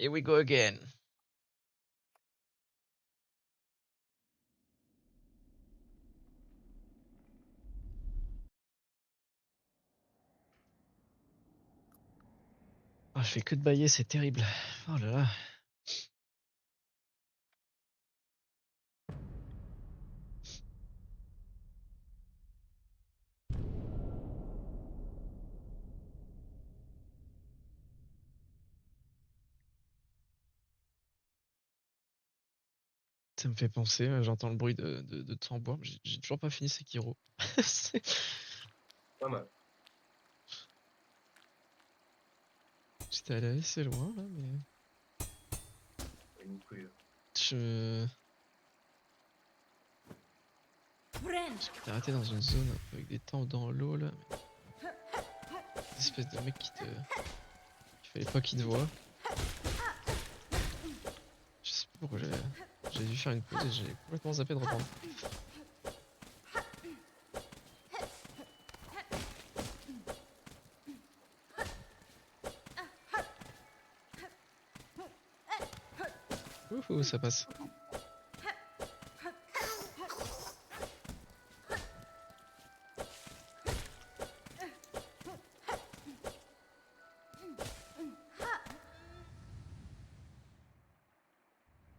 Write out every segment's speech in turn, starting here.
Here we go again. Oh, je fais que de bailler, c'est terrible. Oh là là. Ça me fait penser, j'entends le bruit de tambour. J'ai toujours pas fini Sekiro. C'est- Pas mal. J'étais allé assez loin là, mais Une couille. je m'étais arrêté dans une zone un peu avec des temps dans l'eau là. Des espèces de mecs qu'il fallait pas qu'ils te voient. Je sais pas pourquoi j'ai dû faire une pause et j'ai complètement zappé de reprendre. Ouh, ça passe.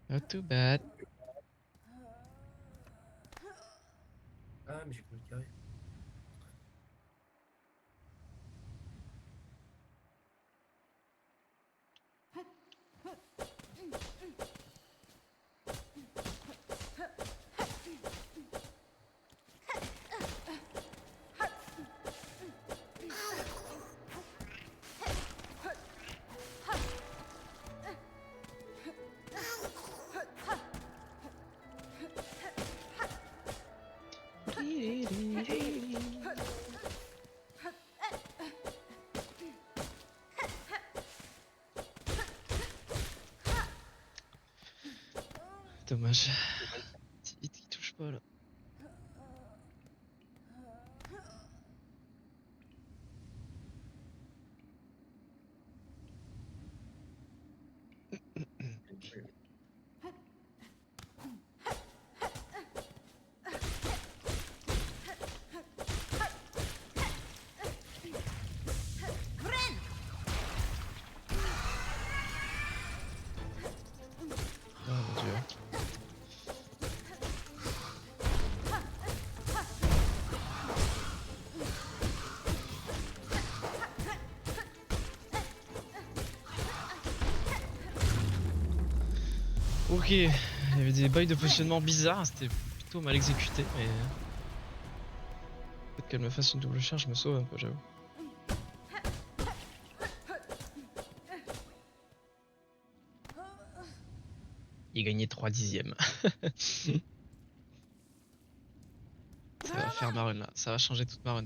Not too bad. Ah, mais j'ai plus le carré. Dommage. Il touche pas là. Oh mon dieu. Ok, il y avait des bugs de positionnement bizarres, c'était plutôt mal exécuté, mais peut-être qu'elle me fasse une double charge, je me sauve un peu, j'avoue. Il gagnait 3 dixièmes. Ça va faire ma run là, ça va changer toute ma run.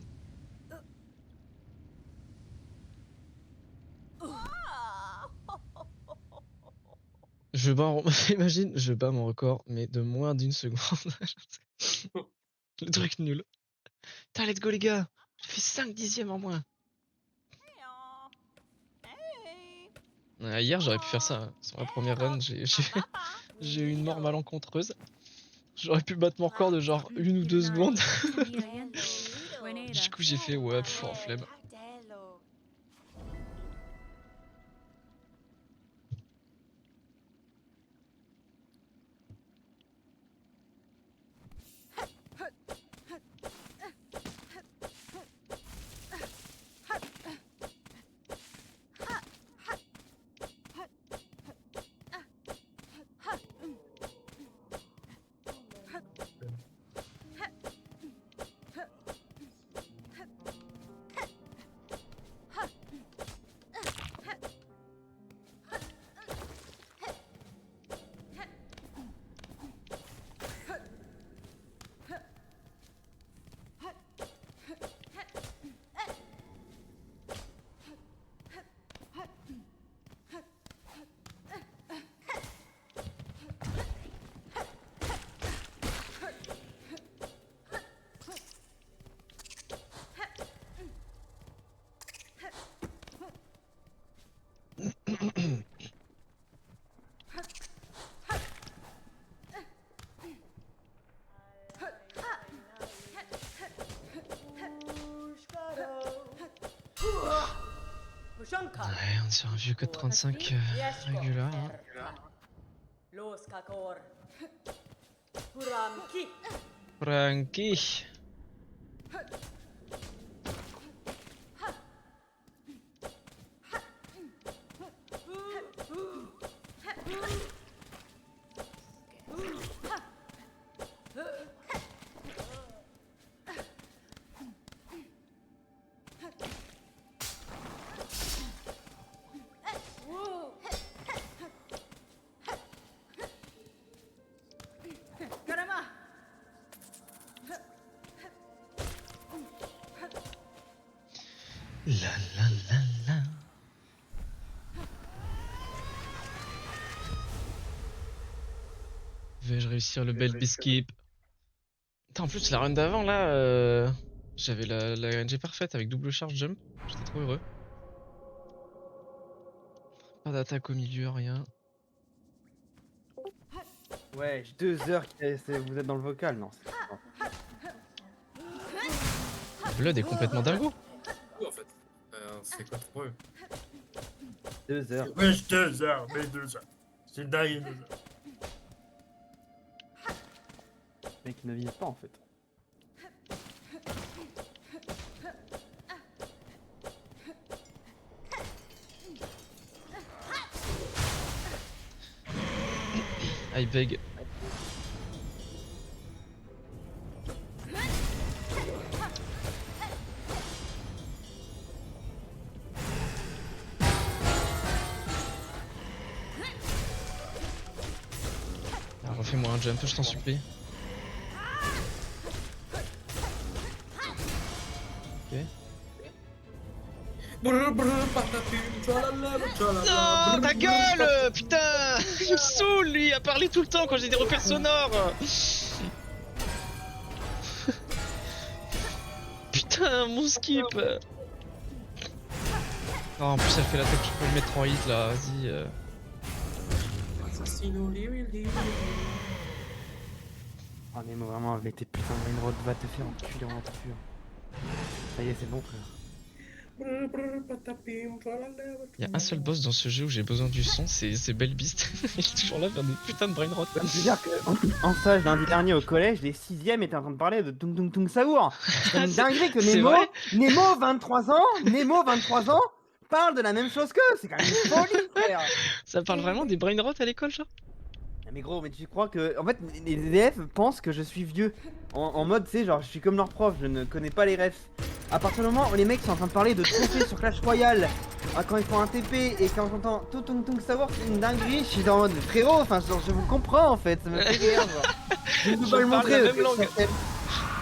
Je bats, imagine, je bats mon record, mais de moins d'une seconde. Le truc nul. Putain, let's go les gars, j'ai fait 5 dixièmes en moins. Hier j'aurais pu faire ça, hein. Sur la première run, j'ai eu une mort malencontreuse. J'aurais pu battre mon record de genre 1 ou 2 secondes. Du coup j'ai fait ouais, en flemme. Ouais, on est sur un vieux code 35 régulier. Hein. Frankie. La la la la. Vais-je réussir le bel skip? Putain, en plus, la run d'avant là, j'avais la NG parfaite avec double charge jump. J'étais trop heureux. Pas d'attaque au milieu, rien. Ouais, 2 heures que vous êtes dans le vocal, non. Blood est complètement dingo. En fait, c'est quoi trop eux? 2 heures. Wesh, 2 heures, mais 2 heures. C'est dingue, 2 heures. Mec, il ne vise pas en fait. I beg. Alors, refais-moi un jump, je t'en supplie. Ok. Non, ta gueule, putain. Il me saoule lui, à parler tout le temps quand j'ai des repères sonores. Putain, mon skip. Oh, en plus elle fait l'attaque, je peux le mettre en hit là, vas-y. Oh Nemo, vraiment avec tes putains de main road, va te faire enculer en nature. Ça y est, c'est bon frère. Il y a un seul boss dans ce jeu où j'ai besoin du son, c'est Belbeast. Il est toujours là faire des putains de brain rot. Je veux dire qu'en stage lundi dernier au collège, les 6ème étaient en train de parler de Tung Tung Tung Saour. C'est une dinguerie que C'est Nemo, vrai Nemo 23 ans, parle de la même chose qu'eux. C'est quand même une folie frère. Ça parle vraiment des brain rot à l'école, genre? Mais gros, mais tu crois que. En fait, les élèves pensent que je suis vieux. En mode, tu sais, genre, je suis comme leur prof, je ne connais pas les refs. À partir du moment où les mecs sont en train de parler de trophées sur Clash Royale, quand ils font un TP et quand j'entends tout tung tung savoir c'est une dinguerie, je suis en mode frérot, enfin, genre, je vous comprends en fait, ça me fait rire, genre. Je ne peux pas le montrer. La même langue.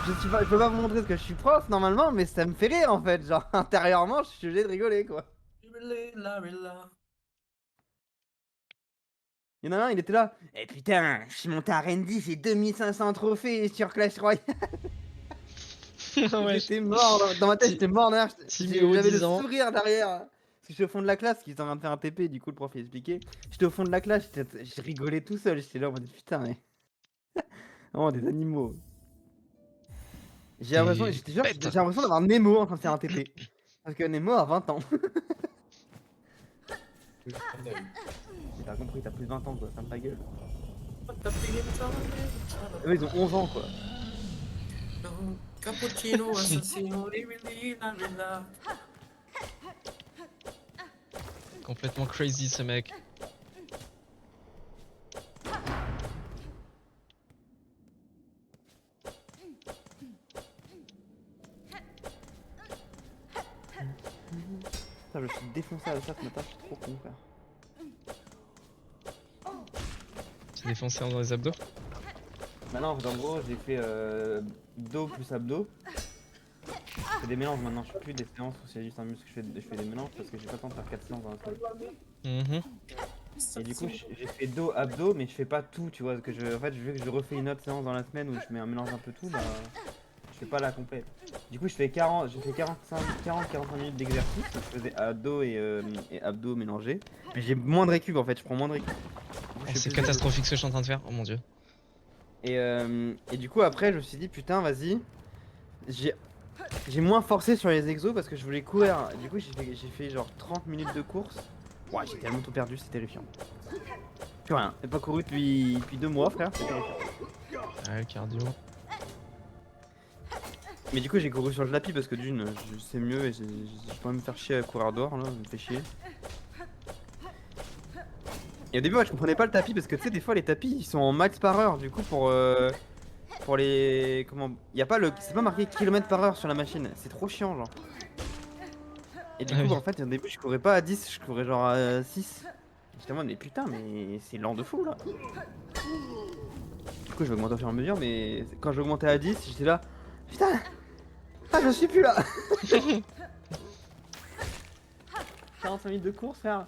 Je peux pas vous montrer ce que je suis prof normalement, mais ça me fait rire en fait, genre, intérieurement, je suis obligé de rigoler quoi. Il y en a un, il était là. Eh putain, je suis monté à Randy, j'ai 2500 trophées sur Clash Royale. Ouais. J'étais mort, dans ma tête, j'étais mort derrière. Timéo, J'avais le 10 ans. sourire derrière. Parce que j'étais au fond de la classe, qu'ils étaient en train de faire un TP, du coup le prof il expliquait. J'étais au fond de la classe, je rigolais tout seul. J'étais là en mode putain, mais. Vraiment des animaux. J'ai l'impression, j'étais sûr, bête. j'ai l'impression d'avoir Nemo en train de faire un TP. Parce que Nemo a 20 ans. T'as compris, t'as plus de 20 ans quoi, ferme ta gueule. Eux ils ont 11 ans quoi. Cappuccino, assassino, la. Complètement crazy ce mec. Putain, je me suis défoncé à ça ce matin, je suis trop con frère. C'est défoncé dans les abdos. Bah non, en gros, j'ai fait dos plus abdos. Je fais des mélanges maintenant, je fais plus des séances où c'est juste un muscle, je fais des mélanges parce que j'ai pas le temps de faire 4 séances dans la semaine. Et du coup, j'ai fait dos, abdos, mais je fais pas tout, tu vois. En fait, vu que je refais une autre séance dans la semaine où je mets un mélange un peu tout, bah je fais pas la complète. Du coup, j'ai fait 40-45 minutes d'exercice, je faisais dos et abdos mélangés. Mais j'ai moins de récup en fait, je prends moins de récup. Oh, c'est catastrophique ce que je suis en train de faire, oh mon dieu. Et du coup après je me suis dit putain vas-y, J'ai moins forcé sur les exos parce que je voulais courir. Du coup, j'ai fait genre 30 minutes de course. Ouais, j'ai tellement tout perdu, c'est terrifiant. Plus rien. J'ai pas couru depuis 2 mois, frère, c'est terrifiant. Ouais, le cardio. Mais du coup, j'ai couru sur le tapis parce que d'une, je sais mieux et je peux pas me faire chier à courir dehors là, ça me fait chier. Et au début, ouais, je comprenais pas le tapis parce que tu sais, des fois les tapis ils sont en max par heure. Du coup, pour les. Comment. Y a pas le. C'est pas marqué kilomètres par heure sur la machine, c'est trop chiant, genre. Et du Ah coup, oui. bah, en fait, au début, je courais pas à 10, je courais genre à 6. J'étais en mode, mais putain, mais c'est lent de fou là. Du coup, je vais augmenter au fur et à mesure, mais quand j'augmentais à 10, j'étais là, putain, ah, je suis plus là. 45 minutes de course, frère.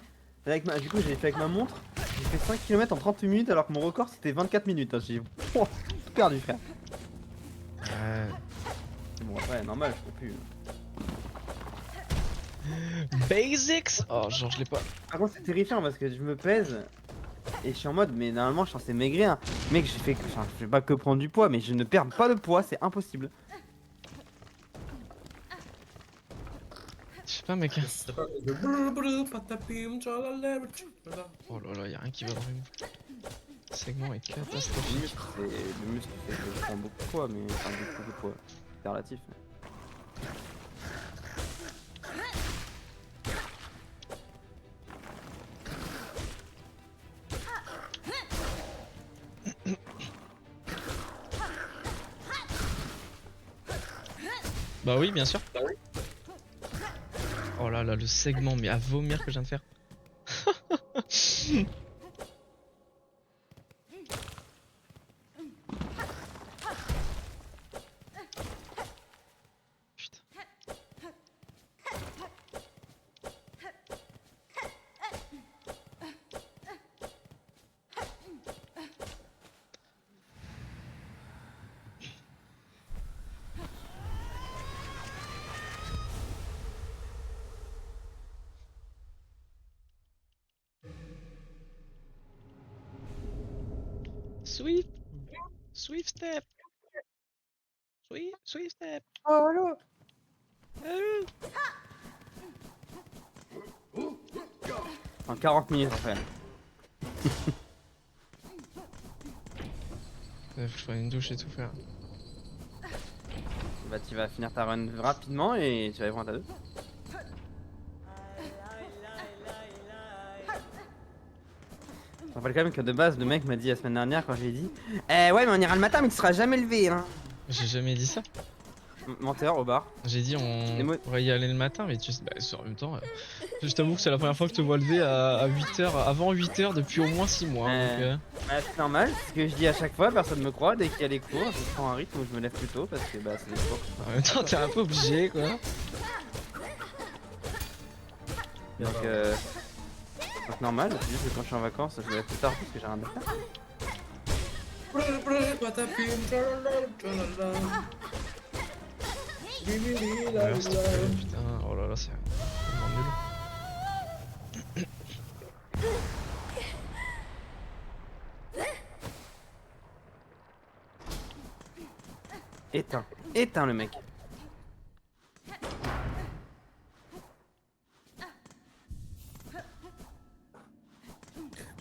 Du coup, j'ai fait avec ma montre, j'ai fait 5 km en 30 minutes alors que mon record c'était 24 minutes. Hein. J'ai tout perdu, frère. Ouais. Bon, après, normal, je peux plus. Basics. Oh, genre, je l'ai pas. Par contre, c'est terrifiant parce que je me pèse et je suis en mode, mais normalement, je suis censé maigrir. Mec, enfin, je fais pas que prendre du poids, mais je ne perds pas de poids, c'est impossible. Je sais pas, mec. C'est pas de brrr, patapim, tchalala, tchalala. Oh là là, y'a rien qui va dans le segment est Le catastrophique. muscle, c'est que je prends beaucoup de poids, mais enfin, beaucoup de poids. C'est relatif. Bah oui, bien sûr. Oh là là, le segment, mais à vomir que je viens de faire. Putain. Swift, Swift step, Swift step. Oh là. En 40 minutes, en fait. Faut que je fasse une douche et tout faire. Bah, tu vas finir ta run rapidement et tu vas y prendre ta 2. Je rappelle quand même que de base, le mec m'a dit la semaine dernière quand je lui ai dit ouais, mais on ira le matin, mais tu seras jamais levé, hein. J'ai jamais dit ça. Menteur au bar. J'ai dit Les on mots- pourrait y aller le matin, mais tu sais, bah, en même temps, je t'avoue que c'est la première fois que je te vois lever à 8h, avant 8h depuis au moins 6 mois. Donc, Bah, c'est normal, c'est ce que je dis à chaque fois, personne me croit. Dès qu'il y a les cours, je prends un rythme où je me lève plus tôt parce que bah, c'est les cours. en même temps, t'es un peu obligé quoi. Donc normal, c'est juste que quand je suis en vacances, je me lève plus tard parce que j'ai rien à faire. Brrr, brrr, patapim, tchalala, tchalala. Li, li, li, la, Ouais, s'il te la. plaît, putain, oh là là, c'est vraiment nul. Éteins le mec.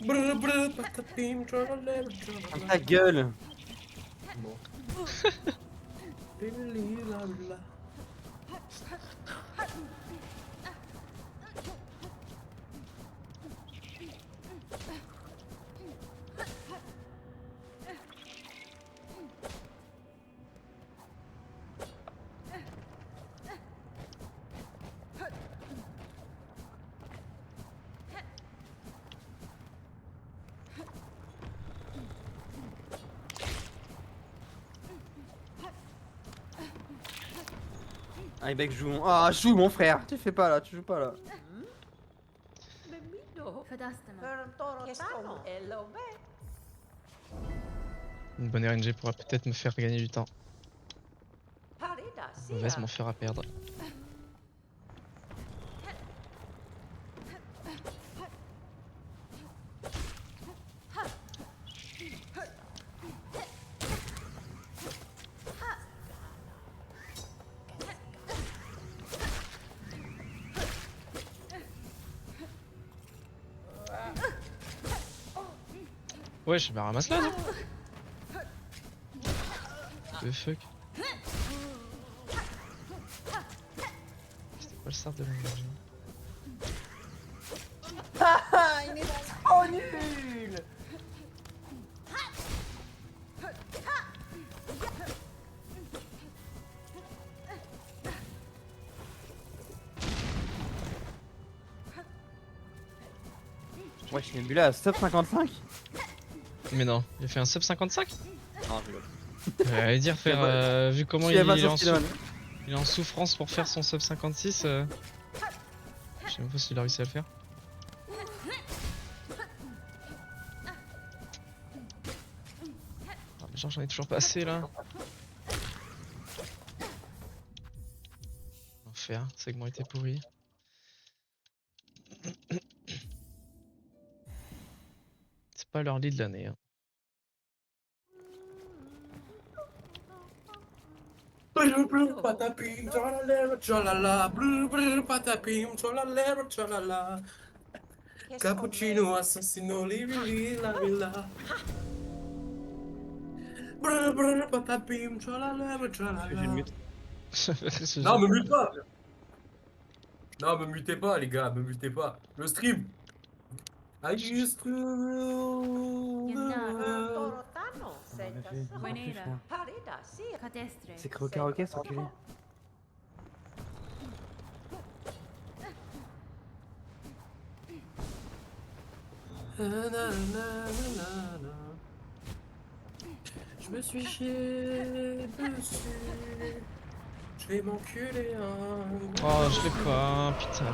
Brrr, brrr, patapim, tchalala, Ferme tchalala. ta gueule. Bon. Li, li, li, la, la. Ah, mec, joue mon frère. Tu fais pas là, tu joues pas là. Une bonne RNG pourra peut-être me faire gagner du temps. Mauvaise m'en fera perdre. Ouais, je me ramasse là, non? The fuck? C'était pas le start de la magie. Ah, il est trop nul. Ouais, je suis même là à stop 55. Mais non, il a fait un sub 55? Non, je rigole. J'allais dire faire, vu comment Je il suis pas est, sur en Spider-Man. il est en souffrance pour faire son sub 56, je sais même pas s'il a réussi à le faire. Ah, mais genre j'en ai toujours pas assez là. Enfer, le segment était pourri. C'est pas leur lit de l'année. Hein. Blue, blue, patapim, tchalala, tchalala. Blue, blue, patapim, tchalala, tchalala. Cappuccino, assassino, livi, la villa. Blue, blue, patapim, tchalala, Je tchalala. mute. Non, me mute pas. Non, me mutez pas, les gars, me mutez pas. Le stream. I used to rule the world. C'est Croquet Roquet, cet enculé. Je me suis chié dessus. Je vais m'enculer un. Oh, je l'ai pas, putain.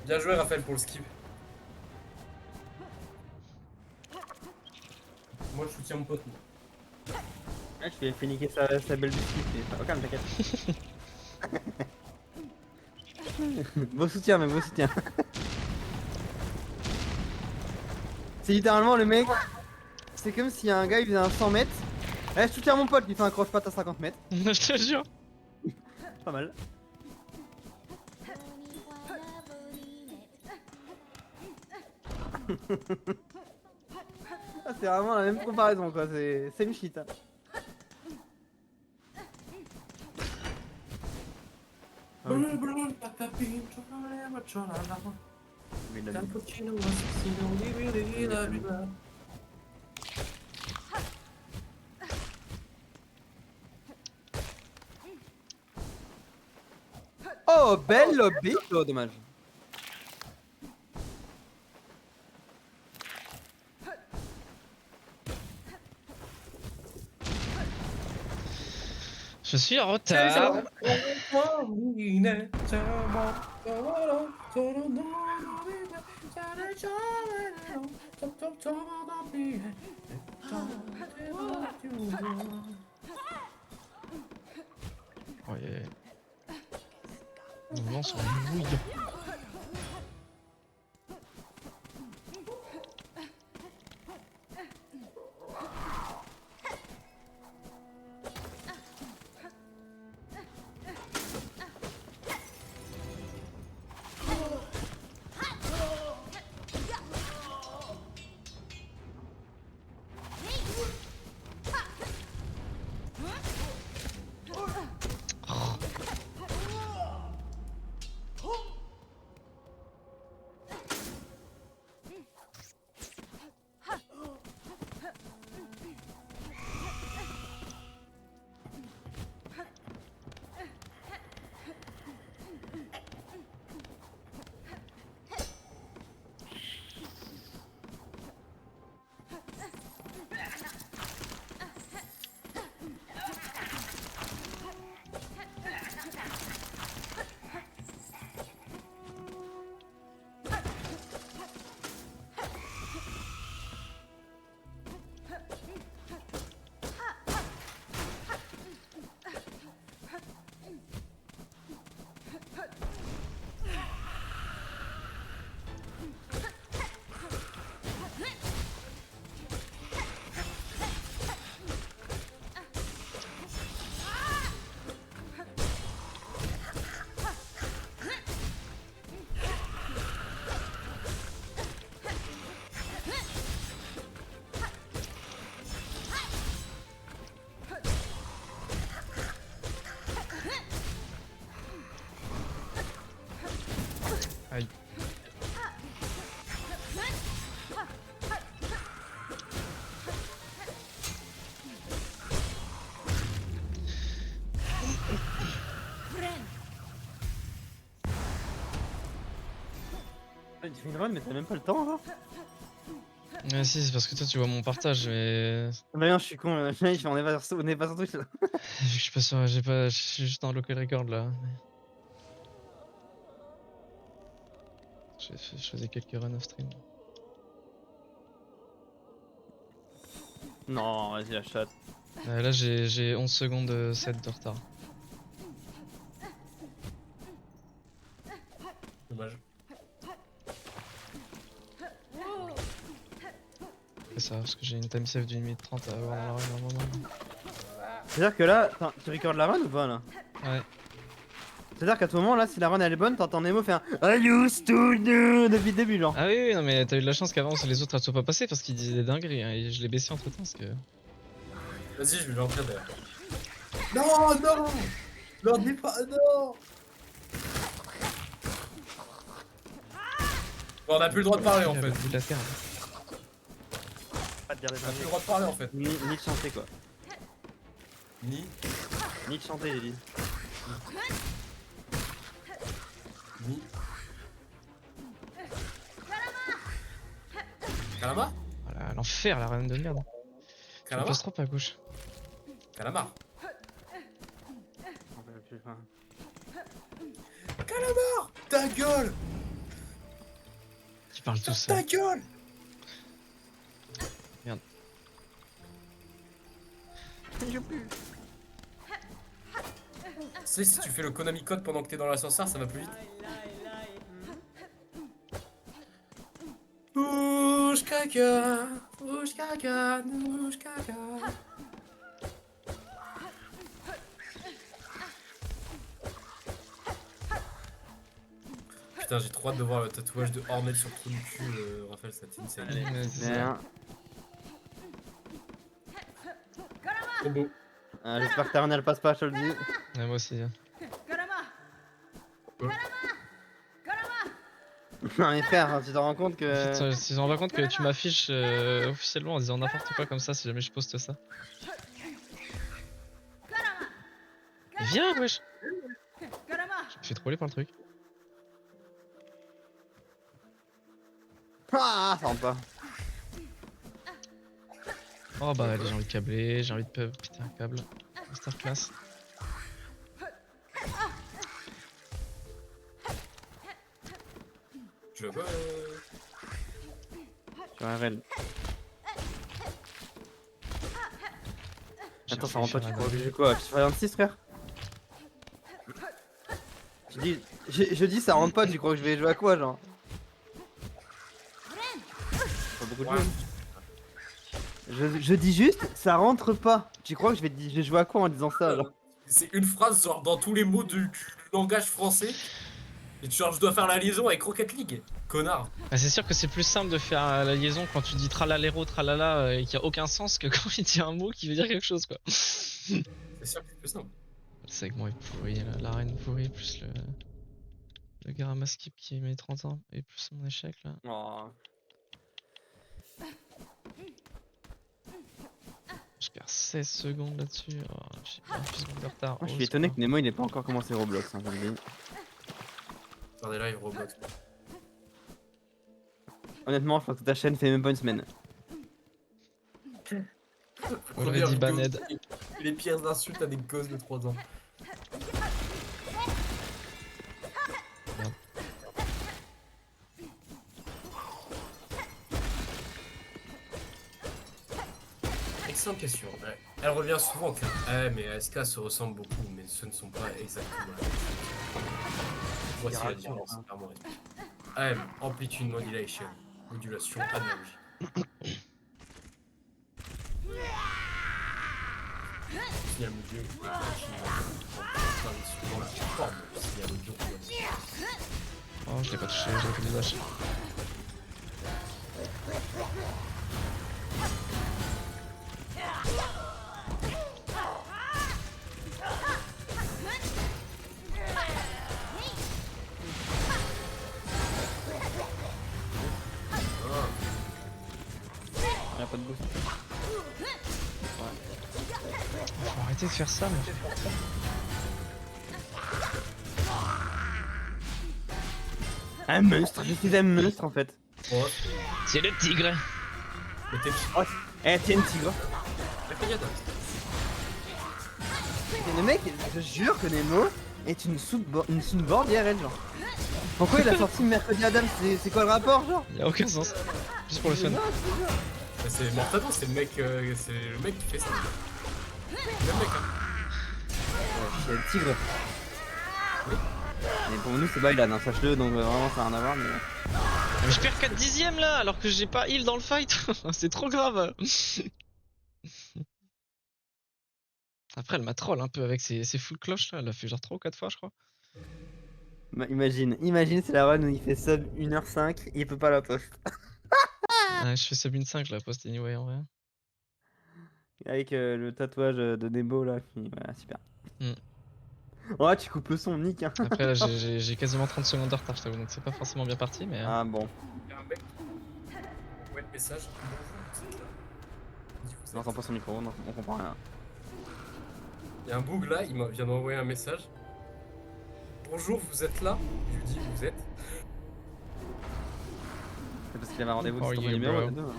Bien joué, Raphaël, pour le skip. Moi, je soutiens mon pote. Ouais, je lui ai fait niquer sa belle biscuit. Oh, calme, t'inquiète. Beau soutien, mais beau soutien. C'est littéralement le mec. C'est comme si un gars il faisait un 100 mètres. Eh, je soutiens mon pote, il fait un croche-patte à 50 mètres. Je te jure. Pas mal. Ah, c'est vraiment la même comparaison quoi, c'est une shit. Hein. Bleu, bleu, patapim, tchalala, tchalala. Cappuccino, assassino, livi, la villa. Oh, belle lobby. Oh, dommage. Je suis en retard. Oh, yeah. Les mouvements sont mouillants. Tu fais une run, mais t'as même pas le temps, genre. Ouais, si, c'est parce que toi tu vois mon partage, mais. Bah non, je suis con, on est pas sur Twitch là. Vu que je suis pas sûr, je suis juste en local record là. Je faisais quelques runs off stream. Non, vas-y, la chatte. Là j'ai 11 secondes 7 de retard. Dommage. C'est ça, parce que j'ai une time save d'une minute 30 à avoir dans la run normalement. C'est-à-dire que là, tu recordes la run ou pas là? Ouais. C'est-à-dire qu'à tout moment là, si la run elle est bonne, t'entends Nemo faire I used to do depuis le début, genre. Ah oui, non mais t'as eu de la chance qu'avant les autres elles soient pas passées parce qu'ils disaient des dingueries hein, et je l'ai baissé entre temps parce que. Vas-y, je vais l'entrer d'ailleurs. Non, non. Non, dis pas, non. Bon, on a plus le droit de parler en fait. Bout de la terre. Pas de dire des On a plus le droit de parler en fait. Ni de chanter quoi. Ni. Ni de chanter, j'ai dit. Ni. Calamar. Voilà, l'enfer la run de merde. Je me Calamar. passe trop à gauche. Calamar. Enfin, Calamar. Ta gueule. Qui parle tout Ta seul. gueule. Merde. il joue plus. Tu sais, si tu fais le Konami code pendant que t'es dans l'ascenseur, ça va plus vite. Bouge caca, bouge caca, bouge caca. Putain, j'ai trop hâte de voir le tatouage de Hornet sur le trou du cul, Raphaël Satine, c'est Allez, vas-y. Bien. trop beau. J'espère que ta run elle passe pas, je te le dis. Ouais, moi aussi. Hein. Non mais frère, tu t'en rends compte En que... fait, si on rend compte que tu m'affiches officiellement en disant n'importe quoi comme ça si jamais je poste ça. Mais viens, wesh! Je me fais troller par le truc. Ah, ça rentre pas. Oh bah allez, j'ai envie de câbler, j'ai envie de péter un câble. Masterclass. Je veux pas. Sur un rail. Attends, ça rentre pas, tu crois que j'ai quoi? FIFA 26 frère? Je dis ça rentre pas, tu crois que je vais jouer à quoi genre? Pas beaucoup de Ouais. je dis juste, ça rentre pas. Tu crois que je vais jouer à quoi en disant ça genre? C'est une phrase genre dans tous les mots du langage français. Et tu genre, je dois faire la liaison avec Rocket League. Connard. Bah, c'est sûr que c'est plus simple de faire la liaison quand tu dis tralalero tralala et qu'il y a aucun sens que quand il dit un mot qui veut dire quelque chose quoi. C'est sûr que c'est plus simple. Le segment est pourri, l'arène est pourrie, plus le Garama Skip qui met 30 ans et plus mon échec là. Oh. Je perds 16 secondes là-dessus, oh, j'ai 28 secondes de retard. Moi je Oh, suis c'est étonné pas- que Nemo il ait pas encore commencé Roblox, hein, je le dis. Faire des lives Roblox. Honnêtement, je crois que ta chaîne fait même pas une semaine. On aurait dit Baned. Les pires insultes à des gosses de 3 ans. Merde. Excellente question. Ouais. Elle revient souvent que mais SK se ressemblent beaucoup, mais ce ne sont pas exactement la même chose. Voici la différence, clairement. AM, amplitude modulation. Modulation analogie. Signal modulé est continue suivant la forme du signal audio. Oh, je l'ai pas touché, j'ai fait des lâches. Il a pas de boost. Faut arrêter de faire ça, mais. Un monstre, je suis un monstre en fait. Bon, C'est le tigre. mais t'es Oh, eh, tiens, une tigre. la cagade. Et le mec, je jure que Nemo est une soundboard IRL, genre. Pourquoi il a sorti Mercredi Adam? C'est quoi le rapport, genre? Y'a aucun sens. Juste pour le fun. Non, je te jure. Bah, c'est Mortadon, c'est le mec qui fait ça. Le même mec, hein. C'est le tigre. Mais pour nous, c'est Bailan, hein, sache-le, donc vraiment, ça n'a rien à voir, mais. Mais je perds 4 dixièmes là, alors que j'ai pas heal dans le fight. C'est trop grave. Après, elle m'a troll un peu avec ses full cloches là. Elle a fait genre 3 ou 4 fois, je crois. Bah, imagine, c'est la run où il fait sub 1h05, il peut pas la poste. Ouais, je fais sub une 5, je la poste anyway en vrai. Avec le tatouage de Nemo là, qui. Voilà, super. Mm. Ouais, tu coupes le son, Nick. Hein. Après, là, j'ai quasiment 30 secondes de retard, je t'avoue, donc c'est pas forcément bien parti, mais. Ah bon. Il y a un mec qui envoie le message. Bonjour, vous êtes là. Il dit, vous On entend pas son micro, on comprend rien. Il y a un boug là, vient d'envoyer un message. Bonjour, vous êtes là? Je lui dis, vous êtes? C'est parce qu'il avait un rendez-vous How de are son you, numéro, bro? les deux.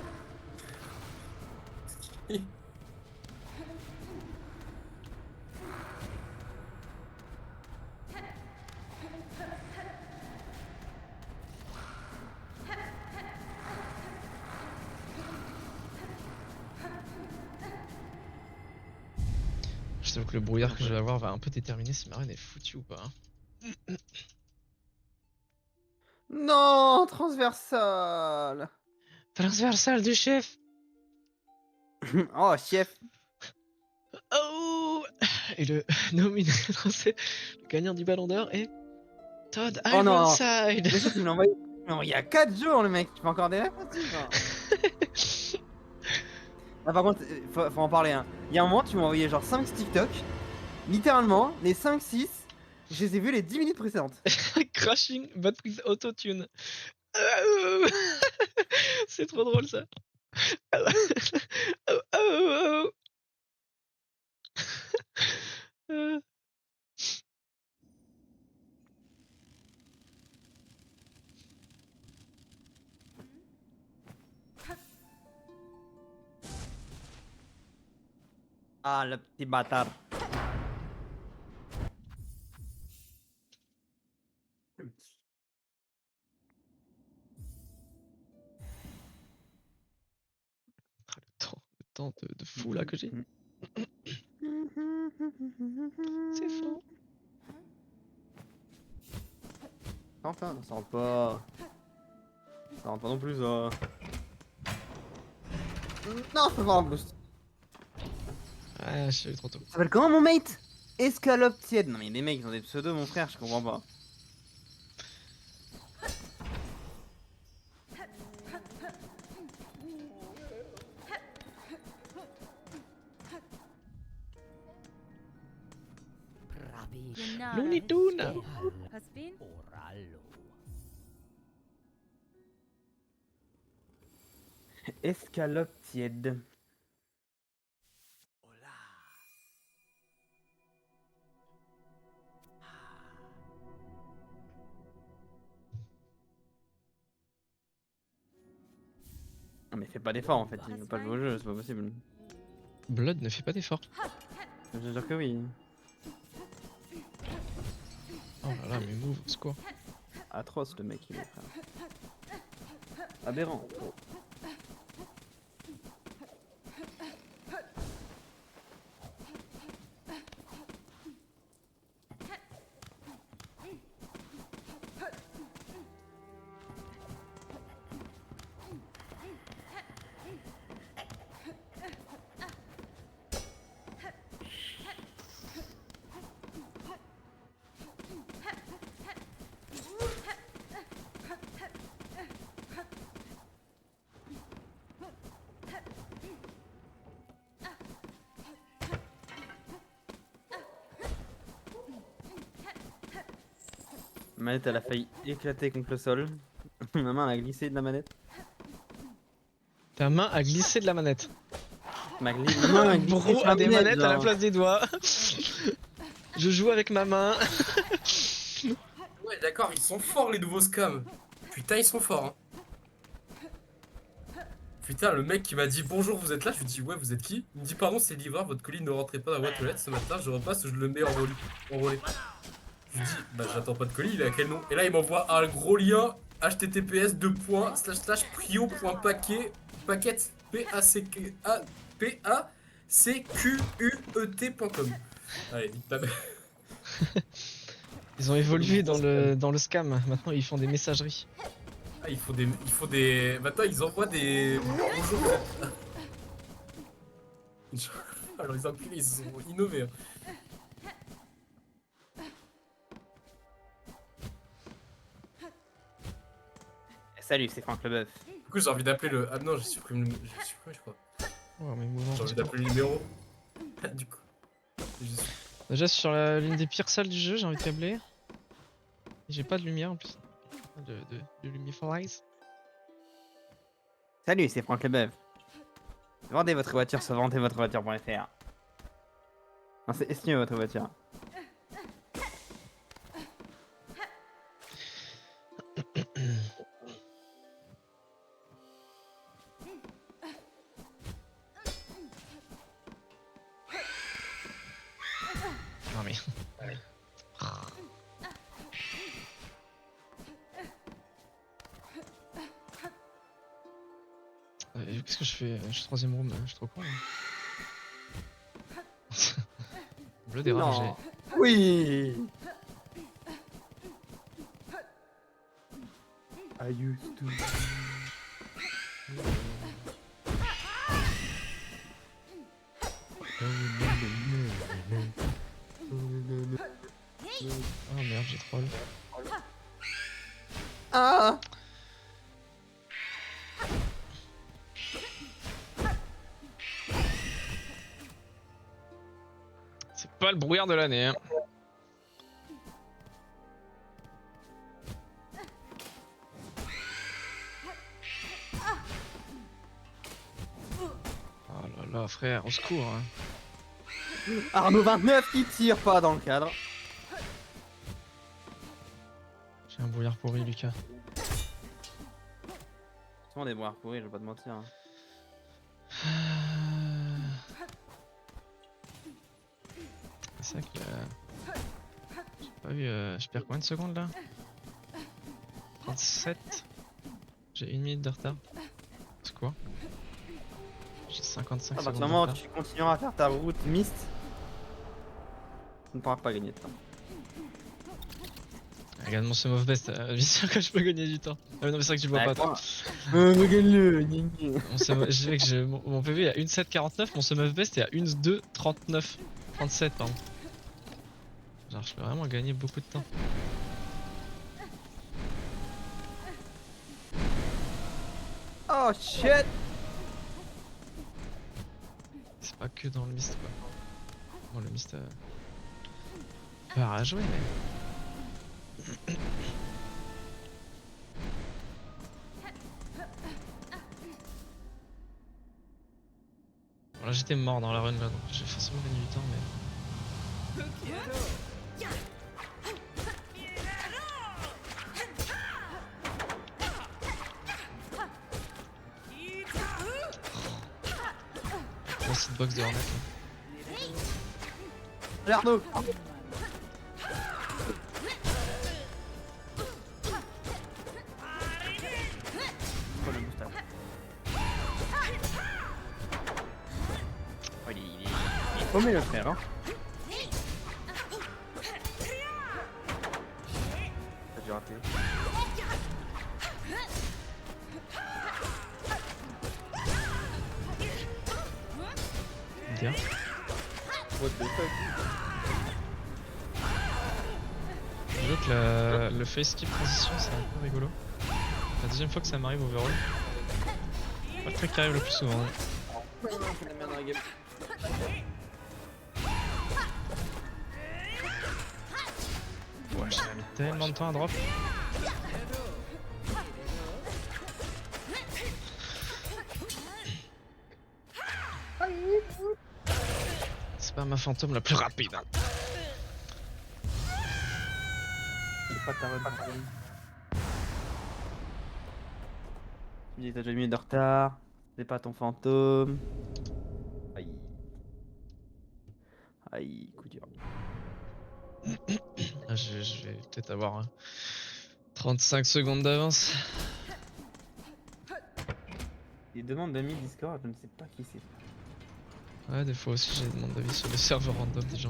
Je t'avoue que le brouillard que je vais avoir va un peu déterminer si ma run est foutue ou pas. Hein. Non, transversal. Transversal du chef! Oh, chef. Oh! Et le nominé, le gagnant du Ballon d'Or est Todd Oh non. Ironside! Mais ça, tu me l'as envoyé. Non, il y a 4 jours, le mec. Tu peux encore des rêves aussi, genre. Ah, par contre, faut en parler. Hein. Il y a un moment, tu m'as envoyé genre 5 TikTok. Littéralement, les 5-6, je les ai vus les 10 minutes précédentes. Crashing but with autotune. C'est trop drôle ça. Ah, le petit bâtard. Le temps de fou là que j'ai. C'est faux. Enfin, ça rentre pas. Ça rentre pas non plus, ça. Non, ça va en boost. Ah, je suis trop tôt. Ça s'appelle comment mon mate? Escalope tiède. Non mais les mecs ils ont des pseudos mon frère, je comprends pas. Looney Tunes. Has been Escalope tiède. Non mais fais pas d'effort en fait, il veut pas jouer au jeu, c'est pas possible. Blood ne fait pas d'effort. Je te jure que oui. Oh là là, mais move, au secours. Atroce le mec il est frère. Aberrant. La manette elle a failli éclater contre le sol. Ma main elle a glissé de la manette. Ta main a glissé de la manette. Ma main a glissé Bro sur la a des manette, manettes à la genre. place des doigts. Je joue avec ma main. Ouais, d'accord, ils sont forts les nouveaux scams. Putain, ils sont forts. Hein. Putain, le mec qui m'a dit bonjour, vous êtes là. Je lui dis ouais, vous êtes qui? Il me dit pardon, c'est le livreur. Votre colis ne rentrait pas dans la boîte aux lettres ce matin. Je repasse, je le mets enrôlé. Je lui dis bah j'attends pas de colis. Il est à quel nom? Et là, il m'envoie un gros lien https://prio.paquet paquette PACQUET.com. Allez, dites ta mère. Ils ont évolué dans le scam. Maintenant, ils font des messageries. Ah, il faut des. Maintenant, ils envoient des. Bonjour. Alors, les enculés, ils sont innovés. Hein. Salut, c'est Franck Leboeuf. Du coup, j'ai envie d'appeler le. Ah non, j'ai supprimé, je crois. Ouais, mais mouvement, J'ai envie d'appeler le numéro. Du coup. Juste... Déjà, sur l'une des pires salles du jeu, j'ai envie de câbler. J'ai pas de lumière en plus. De Lumifolize. Salut, c'est Franck Leboeuf. Vendez votre voiture sur vendezvotrevoiture.fr. Non, c'est estimez votre voiture. Non mais. Qu'est-ce que je fais? Je suis troisième room, je suis trop con. Bleu des rares, j'ai. Oui. I used to. Oh merde, j'ai troll. Ah. C'est pas le brouillard de l'année. Hein. Oh là là, frère, au secours. Hein. Arnaud 29 qui tire pas dans le cadre. J'ai un brouillard pourri, Lucas. Souvent des brouillards pourris, je vais pas te mentir. Hein. C'est ça que. J'ai pas vu. Je perds combien de secondes là? 37. J'ai 1 minute de retard. C'est quoi? J'ai 55 À partir secondes. du De moment où retard. tu continueras à faire ta route mist, tu ne pourras pas gagner de temps. Regarde mon sum of best, bien sûr que je peux gagner du temps. Ah mais non mais c'est vrai que tu le vois pas toi. Regarde-le. Mon PV est à 1,749, mon sum of best est à 1,239. 37 pardon. Genre je peux vraiment gagner beaucoup de temps. Oh shit. C'est pas que dans le mist quoi. Bon le mist peut à jouer mais... Bon là j'étais mort dans la run là donc j'ai forcément gagné du temps mais... Grosse hitbox de Hornet là. Arnaud. Oh le moustache. Oh, il est paumé le frère hein. T'as dû rater. Bien. What the fuck. J'avoue que le face skip transition c'est un peu rigolo. La deuxième fois que ça m'arrive overall. Pas le truc qui arrive le plus souvent. Hein. Non, non, c'est de la merde dans la game. Ouais, j'ai mis tellement de temps à drop. C'est pas ma fantôme la plus rapide. Hein. C'est pas ta run. dis, t'as déjà 1 minute de retard. C'est pas ton fantôme. Aïe. Aïe, coup dur. Ah, je vais peut-être avoir 35 secondes d'avance. Il demande d'amis Discord, je ne sais pas qui c'est. Ouais, des fois aussi j'ai des demandes d'avis sur des serveurs random des gens.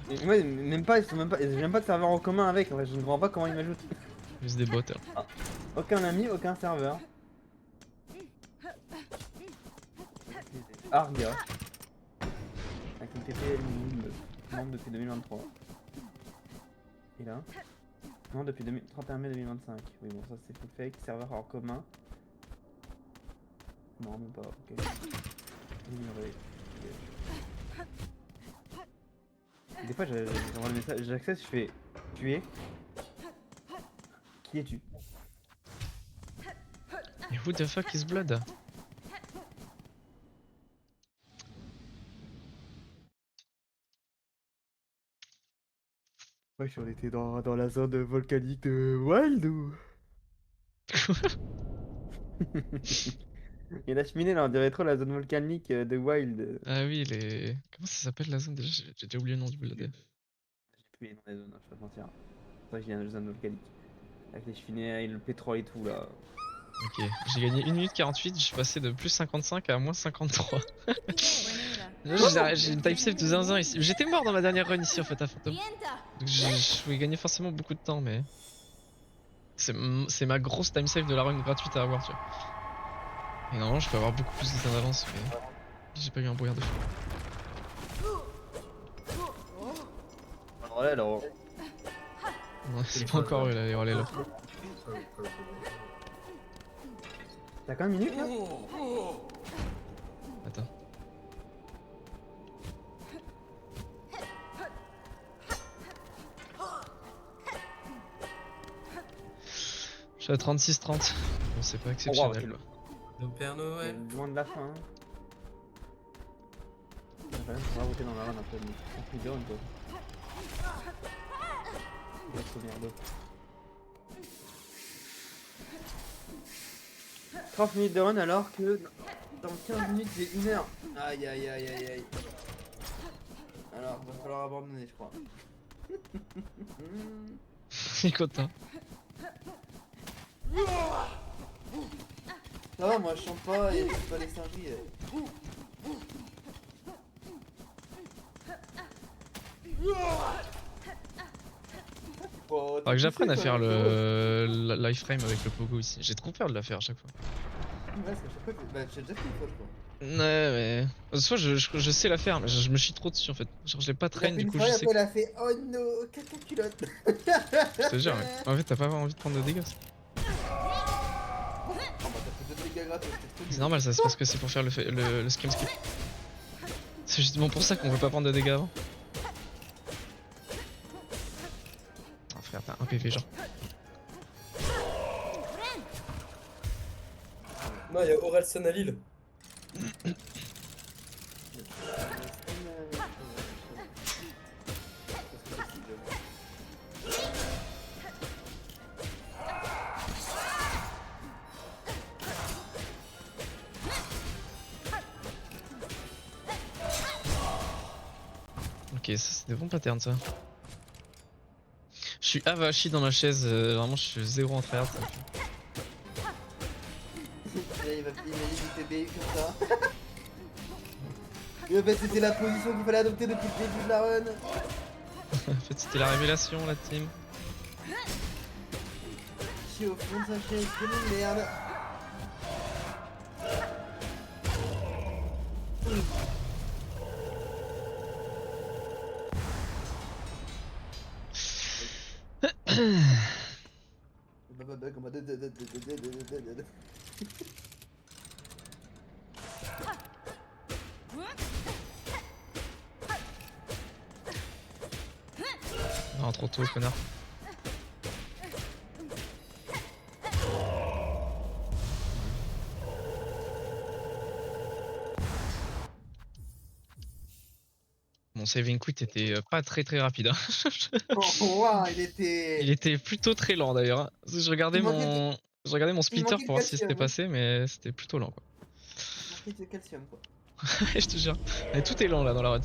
Et ouais, même pas, ils ont même pas de serveur en commun avec, en fait, je ne comprends pas comment ils m'ajoutent. Juste des bots. Hein. Aucun ami, aucun serveur. Arga. Avec une TPL membre depuis 2023. Et là non, depuis 31 mai 2025. Oui, bon, ça c'est tout fake. Serveur en commun. Non, même pas. Ok. Ignoré. Des fois, j'envoie le message, j'accède, je fais tu es. Qui es-tu? Et who the fuck is Blood? Ouais, on était dans la zone volcanique de Wild ou? Il y a la cheminée là, on dirait trop la zone volcanique de Wild. Ah oui, les. Comment ça s'appelle la zone déjà? J'ai déjà oublié le nom du Blood. J'ai plus les noms des zones, hein, je vais pas te mentir. C'est vrai qu'il y a une zone volcanique. Avec les cheminées et le pétrole et tout là. Ok, j'ai gagné 1 minute 48, je suis passé de plus 55 à moins 53. Là, j'ai une type save de zinzin ici. J'étais mort dans ma dernière run ici en fait à Phantom. Donc je vais gagner forcément beaucoup de temps, mais. C'est ma grosse time save de la run gratuite à avoir, tu vois. Et normalement, je peux avoir beaucoup plus de temps d'avance, mais. J'ai pas eu un brouillard de fou. Alors là, alors. Ouais, c'est pas encore eu là, les relais là. T'as combien de minutes là? Attends. Je suis à 36-30. Bon, c'est pas exceptionnel. Oh, Le Père Noël. loin de la fin. Hein. On va quand même pouvoir voter dans la run un peu. On fait down quoi. Merde. 30 minutes de run alors que dans 15 minutes j'ai 1 heure. Aïe aïe aïe aïe aïe. Alors va falloir abandonner je crois. Il est content. Ça va moi je chante pas et je fais pas les singeries. Faudra que j'apprenne à faire le live frame avec le pogo ici. J'ai trop peur de la faire à chaque fois. Ouais, parce qu'à chaque fois, bah, j'ai déjà fait une fois je crois. Ouais, mais. Soit je sais la faire, mais je me chie trop dessus en fait. Genre, je l'ai pas traîne, du coup, je sais. Elle a fait oh no, caca culotte. Je te jure, ouais. En fait, t'as pas envie de prendre de dégâts. C'est normal, ça, c'est parce que c'est pour faire le scrim skip. C'est justement pour ça qu'on veut pas prendre de dégâts avant. Ah frère, t'as un PV genre. Non, il y a Orelsan à Lille. Ok, ça c'est des bons patterns ça. Je suis avachi dans ma chaise, vraiment je suis zéro en tryhard. Il m'a dit TBU comme ça. Et en fait c'était la position qu'il fallait adopter depuis le début de la run. En fait c'était la révélation la team. Je suis au fond de sa chaise comme une merde. Non, trop tôt, connard. Mon saving quit était pas très rapide. Hein. Oh, wow, il était. Il était plutôt très lent d'ailleurs. Hein. Je regardais Il manquait mon. Je regardais mon splitter manquait pour voir si le c'était calcium, passé, mais c'était plutôt lent quoi. Manquait de calcium quoi. Je te jure. Et tout est lent là dans la run.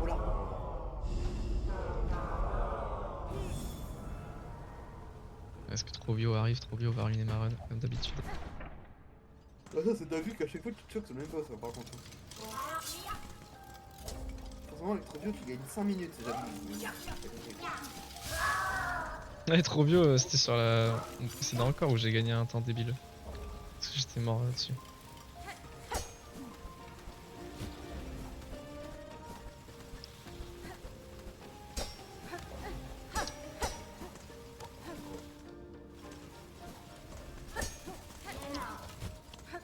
Oh là. Est-ce que Trovio arrive? Trovio va ruiner ma run comme d'habitude. Ah, ça c'est dingue qu'à chaque fois tu te choques, c'est même pas ça par contre. Forcément avec Trovio tu gagnes 5 minutes, c'est jamais. Ouais, Trovio, c'était sur la... mon précédent encore où j'ai gagné un temps débile. Parce que j'étais mort là-dessus.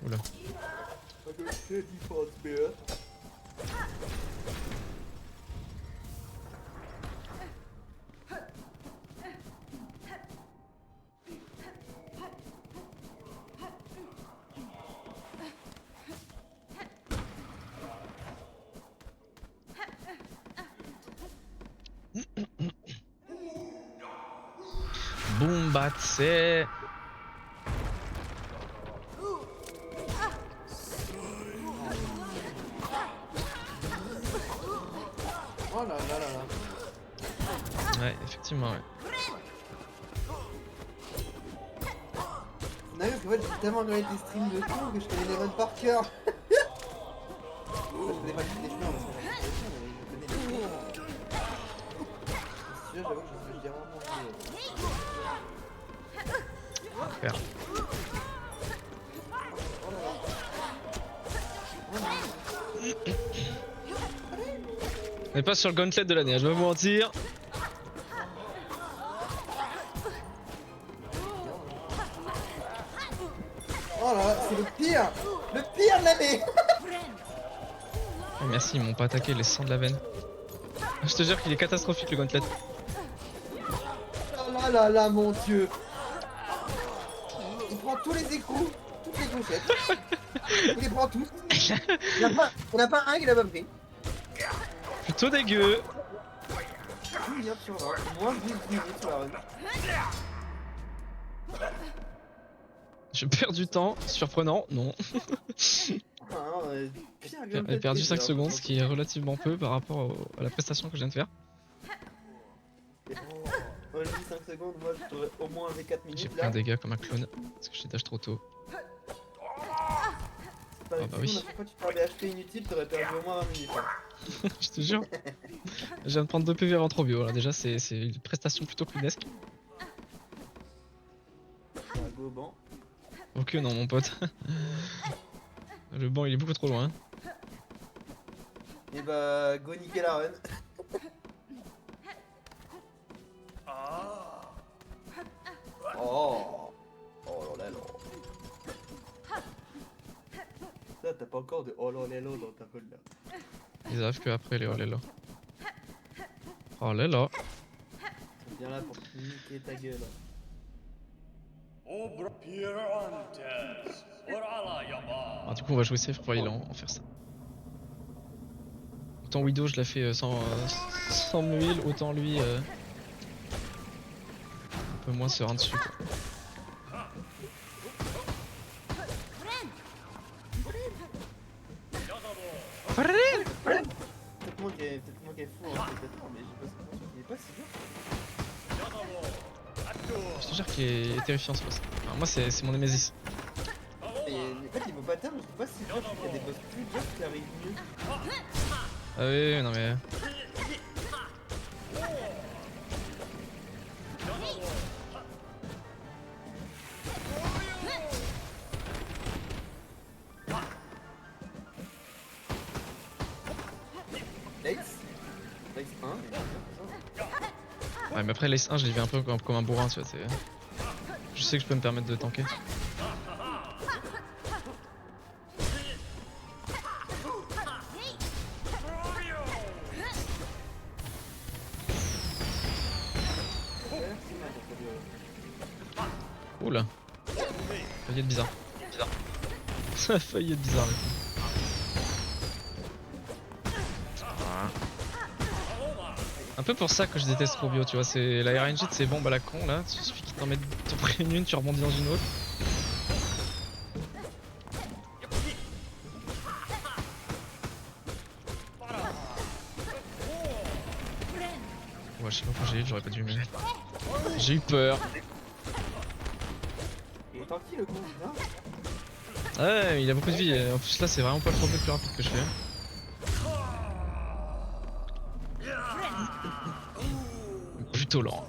Oula. Boom, bah c'est... Oh là là là là. Ouais, effectivement, ouais. On a vu qu'en fait j'ai tellement regardé des streams de fou que je connais les runs par cœur. Je connais pas tous les chemins parce que je connais les chemins. Si j'avoue que je dis rarement Faire. Oh là là. On est pas sur le gauntlet de l'année, je vais vous mentir. Oh là là, c'est le pire de l'année. Oh, merci, ils m'ont pas attaqué les sangs de la veine. Je te jure qu'il est catastrophique le gauntlet. Oh là là là, mon dieu. Il prend tous les écrous, toutes les gauchettes. Il les prend tous. Il y en a pas un qui l'a pas pris. Plutôt dégueu. Tout vient sur là. Moins de 10 minutes sur la run. Je perds du temps, surprenant, non. Ah, pire J'ai gauntlet perdu que 5 j'ai, secondes, alors, ce qui est relativement peu par rapport à la prestation que je viens de faire. Moi je dis 5 secondes, moi je t'aurais au moins enlevé 4 J'ai minutes pris un là. dégât comme un clone, parce que j'ai dash trop tôt. C'est pas Ah bah oui. à chaque fois que tu parles des HP inutiles, t'aurais perdu au moins 20 minutes. Hein. Je te jure. Je viens de prendre 2 PV avant Trovio, là déjà c'est une prestation plutôt clunesque. On va go au banc. Ok non mon pote. Le banc il est beaucoup trop loin. Et bah go niquer la run. Oh. Oh là là. Ça t'as pas encore de oh là là dans ta run là. Ils arrivent que après les oh là là. Oh là là. Viens là pour te niquer ta gueule. Ah, du coup on va jouer safe pour aller en faire ça. Autant Widow je l'ai fait sans m'huile, autant lui un peu moins serein dessus quoi. Peut-être moi qui est fou hein, peut-être, mais j'ai pas ce qu'il est pas si dur. Je te jure qu'il est terrifiant ce boss. Alors, moi c'est mon Nemesis. Et en fait il vaut pas terme, je sais pas si dur, je trouve qu'il y a des boss plus durs qui arrivent mieux. Ah oui, non mais... Lace 1, mais Ouais mais après l'Ace 1 je l'ai vu un peu comme un bourrin tu vois, je sais que je peux me permettre de tanker. Oula. Failli être bizarre. Ça a failli être bizarre. Un peu pour ça que je déteste Robio, tu vois, c'est la RNG de ces bombes à la con là, il suffit qu'ils t'en mettent, t'en prennent une, tu rebondis dans une autre. Ouais, je sais pas pourquoi j'ai eu, j'aurais pas dû, mais. J'ai eu peur. Il est tranquille le con, hein. Ouais, il a beaucoup de vie, en plus là c'est vraiment pas le trop le plus rapide que je fais. Plutôt lent.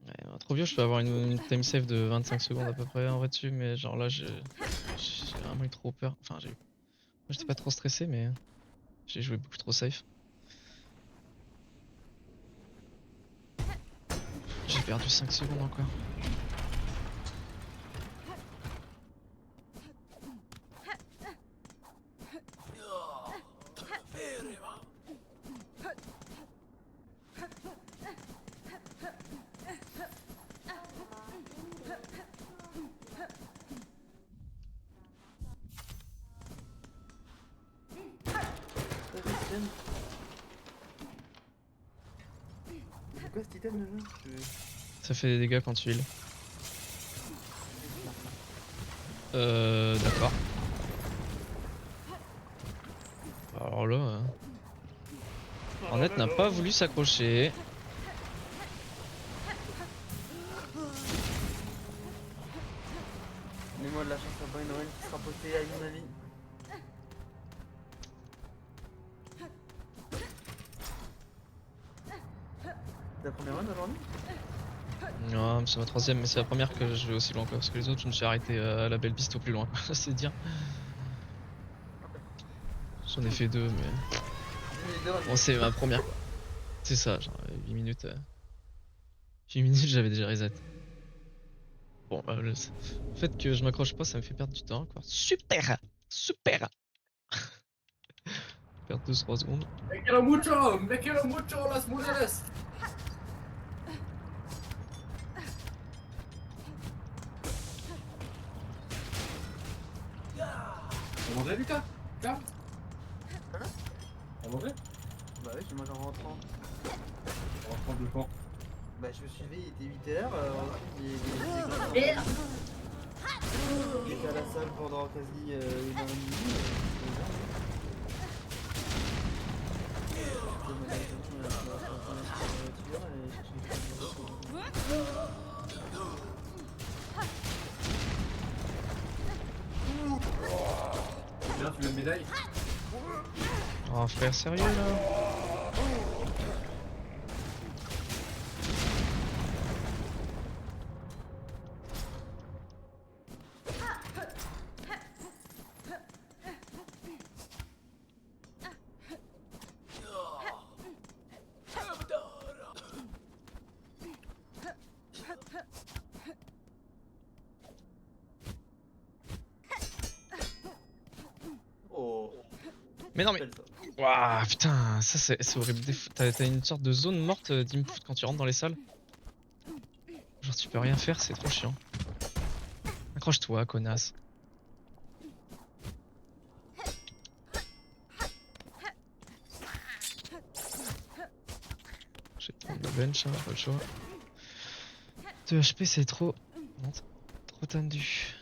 Ouais, trop vieux, je peux avoir une time save de 25 secondes à peu près en vrai dessus, mais genre là j'ai vraiment eu trop peur. Enfin, moi j'étais pas trop stressé, mais j'ai joué beaucoup trop safe. J'ai perdu 5 secondes encore. C'est quoi cet item déjà? Ça fait des dégâts quand tu heal. D'accord. Alors là... Ornette n'a pas voulu s'accrocher. Mets-moi de la chance, ça pas une run qui sera postée à mon avis. C'est la première run aujourd'hui? Non, c'est ma troisième, mais c'est la première que je vais aussi loin quoi, parce que les autres je me suis arrêté à la belle piste au plus loin quoi, c'est dire. J'en ai fait deux, mais... Bon, c'est ma première quoi. C'est ça, genre 8 minutes... 8 minutes j'avais déjà reset. Bon, le fait que je m'accroche pas, ça me fait perdre du temps quoi. Super! Super! Perdre 2-3 secondes. Me quiero mucho las mujeres. T'as mangé Lucas? Lucas? T'as mangé? Bah oui, j'ai mangé en rentrant. On va prendre le camp. Bah je me suis levé, il était 8h, il était j'étais à la salle pendant quasi 1h30. Bien, tu veux une médaille? Oh frère, sérieux là? Mais non mais... Waouh putain, ça c'est horrible. T'as une sorte de zone morte d'input quand tu rentres dans les salles. Genre tu peux rien faire, c'est trop chiant. Accroche-toi, connasse. Je vais prendre le bench, hein, pas le choix. 2 HP c'est trop... Non, trop tendu.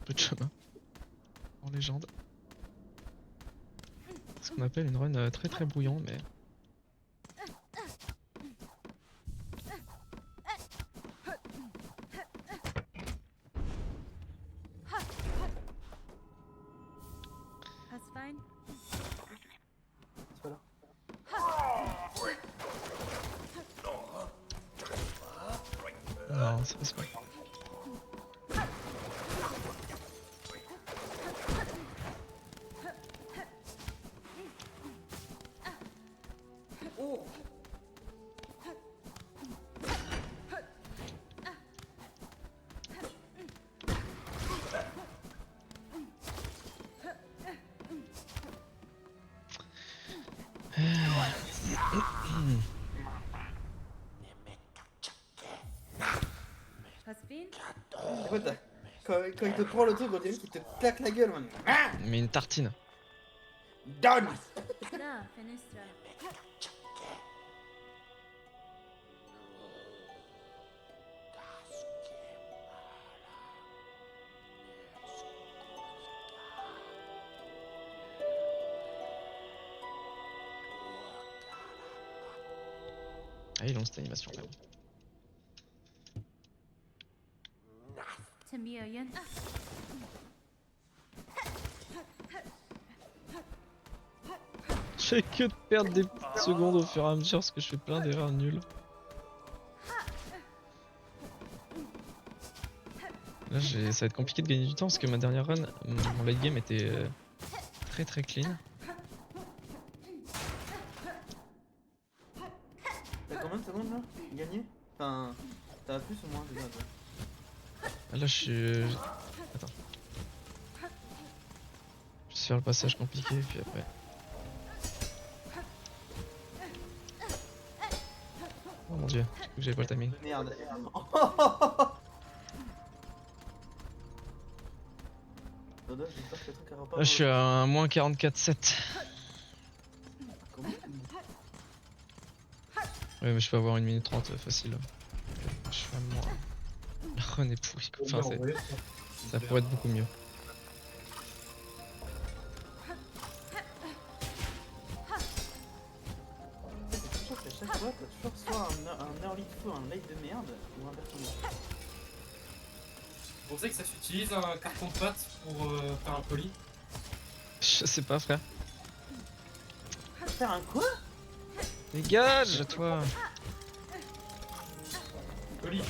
Peu de chemin. En légende. Ce qu'on appelle une run très très brouillon, mais... C'est pas là. Non, ça passe pas. quand il te prend le truc, on dirait qu'il te claque la gueule, man. Ah, Mais une tartine. donne. Ah, ils ont cette animation quand même. J'ai que de perdre des petites secondes au fur et à mesure parce que je fais plein d'erreurs nulles. Là, ça va être compliqué de gagner du temps parce que ma dernière run, mon late game était très clean. T'as combien de secondes là? Gagné? Enfin, t'as plus ou moins déjà toi? Là, je suis. Attends. Je vais faire le passage compliqué puis après. Oh mon dieu, j'avais pas le timing. Merde. Dodo, j'espère que le truc aura pas. Là, je suis à moins 44,7. Comment? Ouais, mais je peux avoir 1 minute 30 facile. Je suis à moins. La run est pourrie quoi. Enfin, ça pourrait être beaucoup mieux. Chaque fois, t'as toujours soit un early de feu, un late de merde, ou inversement. Vous pensez que ça s'utilise un carton de pâte pour faire un colis? Je sais pas, frère. Faire un quoi? Dégage, toi! Colis.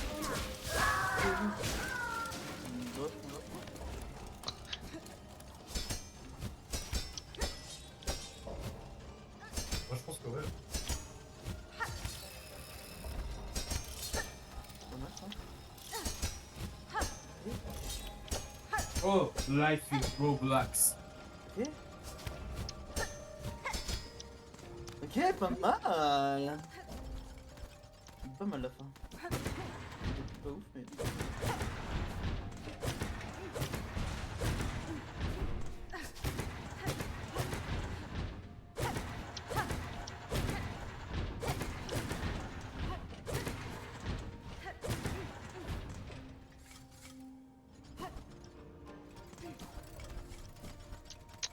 Moi je pense que ouais. Oh, life is Roblox. Ok. Ok, pas mal. Pas mal la fin. Pas ouf, mais.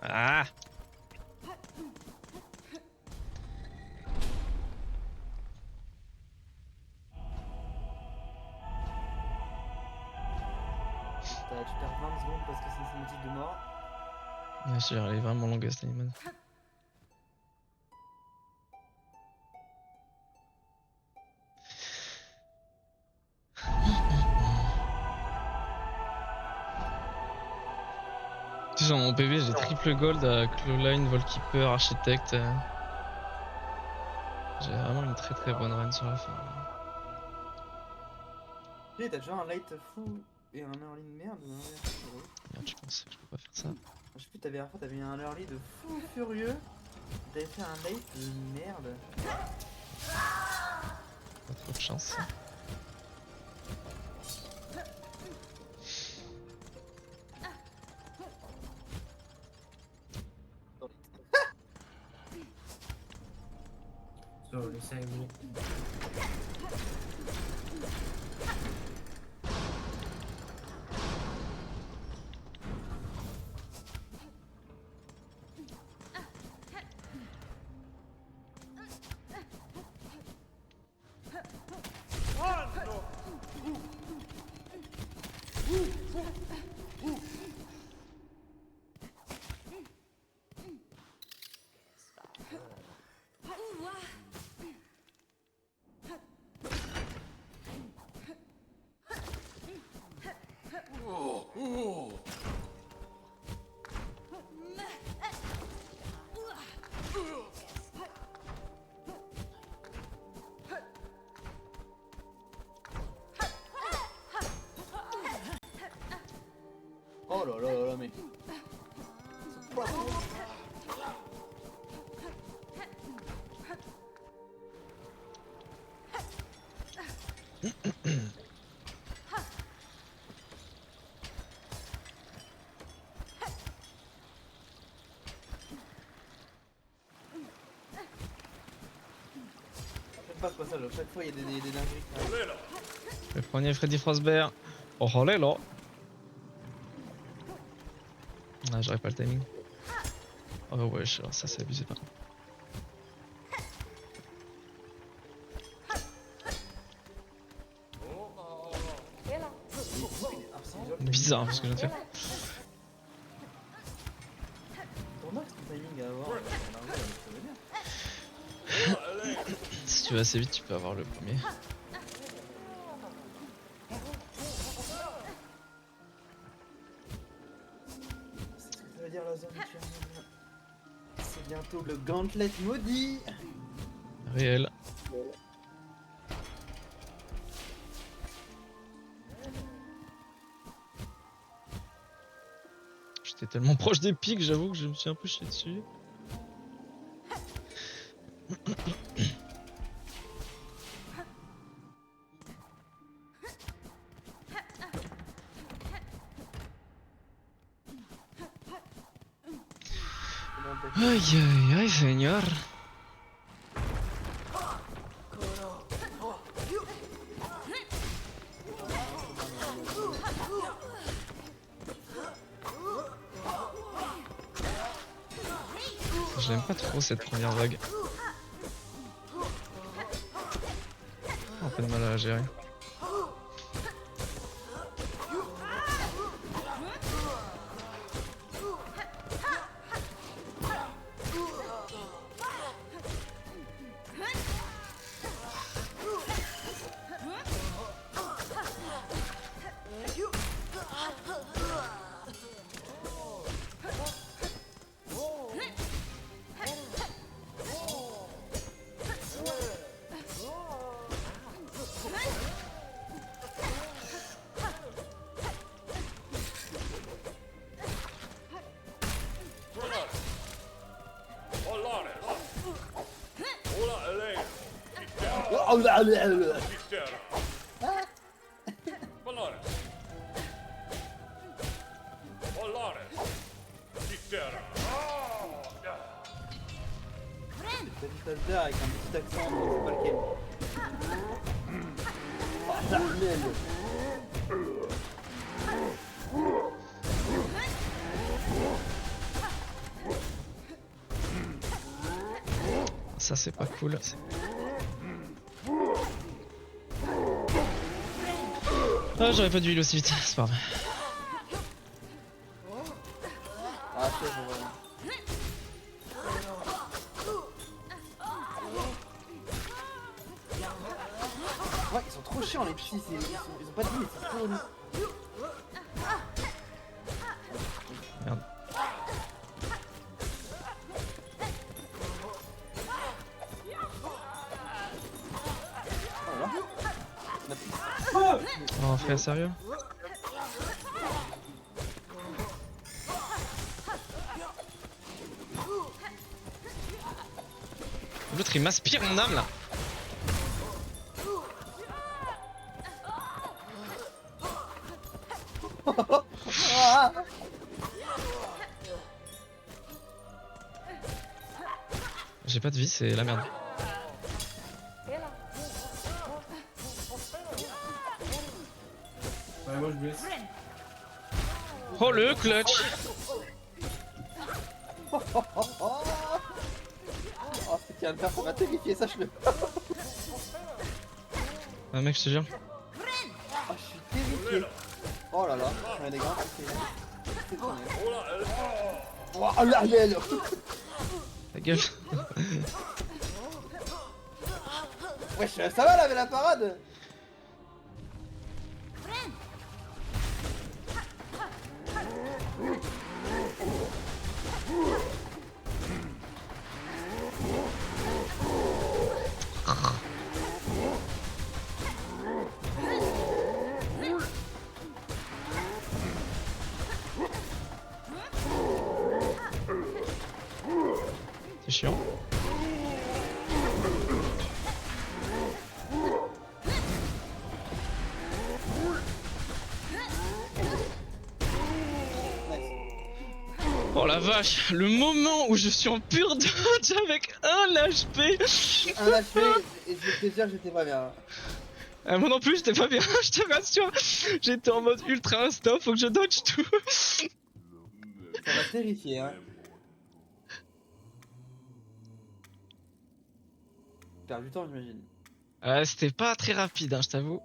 Ah! Tu perds 20 secondes parce que c'est une cinématique de mort. Bien sûr, elle est vraiment longue cette animation. Tu sais, sur mon PV, j'ai triple gold à Clawline, Volkeeper, Architecte. J'ai vraiment une très bonne run sur la fin. Et t'as déjà un late fou et un early de merde ou l'inverse? Merde, je pense que je peux pas faire ça. Je sais plus, t'avais la fois, t'avais un early de fou furieux. T'avais fait un late de merde. Pas trop de chance. Sur les 5 minutes. Oh là là là là, mais. pas ce passage, à chaque fois il y a des dingueries. Le premier Freddy Frostbear. Oh oh là là. Ah, j'aurais pas le timing. Oh bah wesh, alors ça c'est abusé par contre. Bizarre hein, ce que je viens de faire. Ton max ton timing à avoir, Si tu vas assez vite, tu peux avoir le premier. C'est ce que ça veut dire la zone de Chernobyl. C'est bientôt le gauntlet maudit. Réel. J'étais tellement proche des pics, j'avoue que je me suis un peu chié dessus. Aïe aïe aïe seigneur. J'aime pas trop cette première vague. Un peu de mal à la gérer. Petit Asdar avec un petit accent, mais c'est pas lequel. Oh la merde. Ça c'est pas cool. Ah j'aurais pas dû heal aussi vite, c'est pas vrai. Ah je sais, je vois. Ouais, ils sont trop chiants les psys, ils ont pas de vie, c'est trop relou. Merde. Oh frère, sérieux? L'autre il m'aspire mon âme là. J'ai pas de vie, c'est la merde. Ouais, moi je blesse. Oh le clutch. Oh, ce qu'il vient de faire, ça m'a terrifié, sache-le. Ah mec, je te jure. Oh, je suis terrifié. Oh là là, ouais, les gars, c'est trop bien. Oh là là. Ta gueule. Wesh, ça va là, mais la parade. C'est chiant. Oh la la vache, le moment où je suis en pur dodge avec un HP. Un HP, et je vais te dire, j'étais pas bien. Moi non plus, j'étais pas bien, je te rassure. J'étais en mode ultra instant, faut que je dodge tout. Ça m'a terrifié, hein. Perds du temps, j'imagine. C'était pas très rapide, hein, je t'avoue.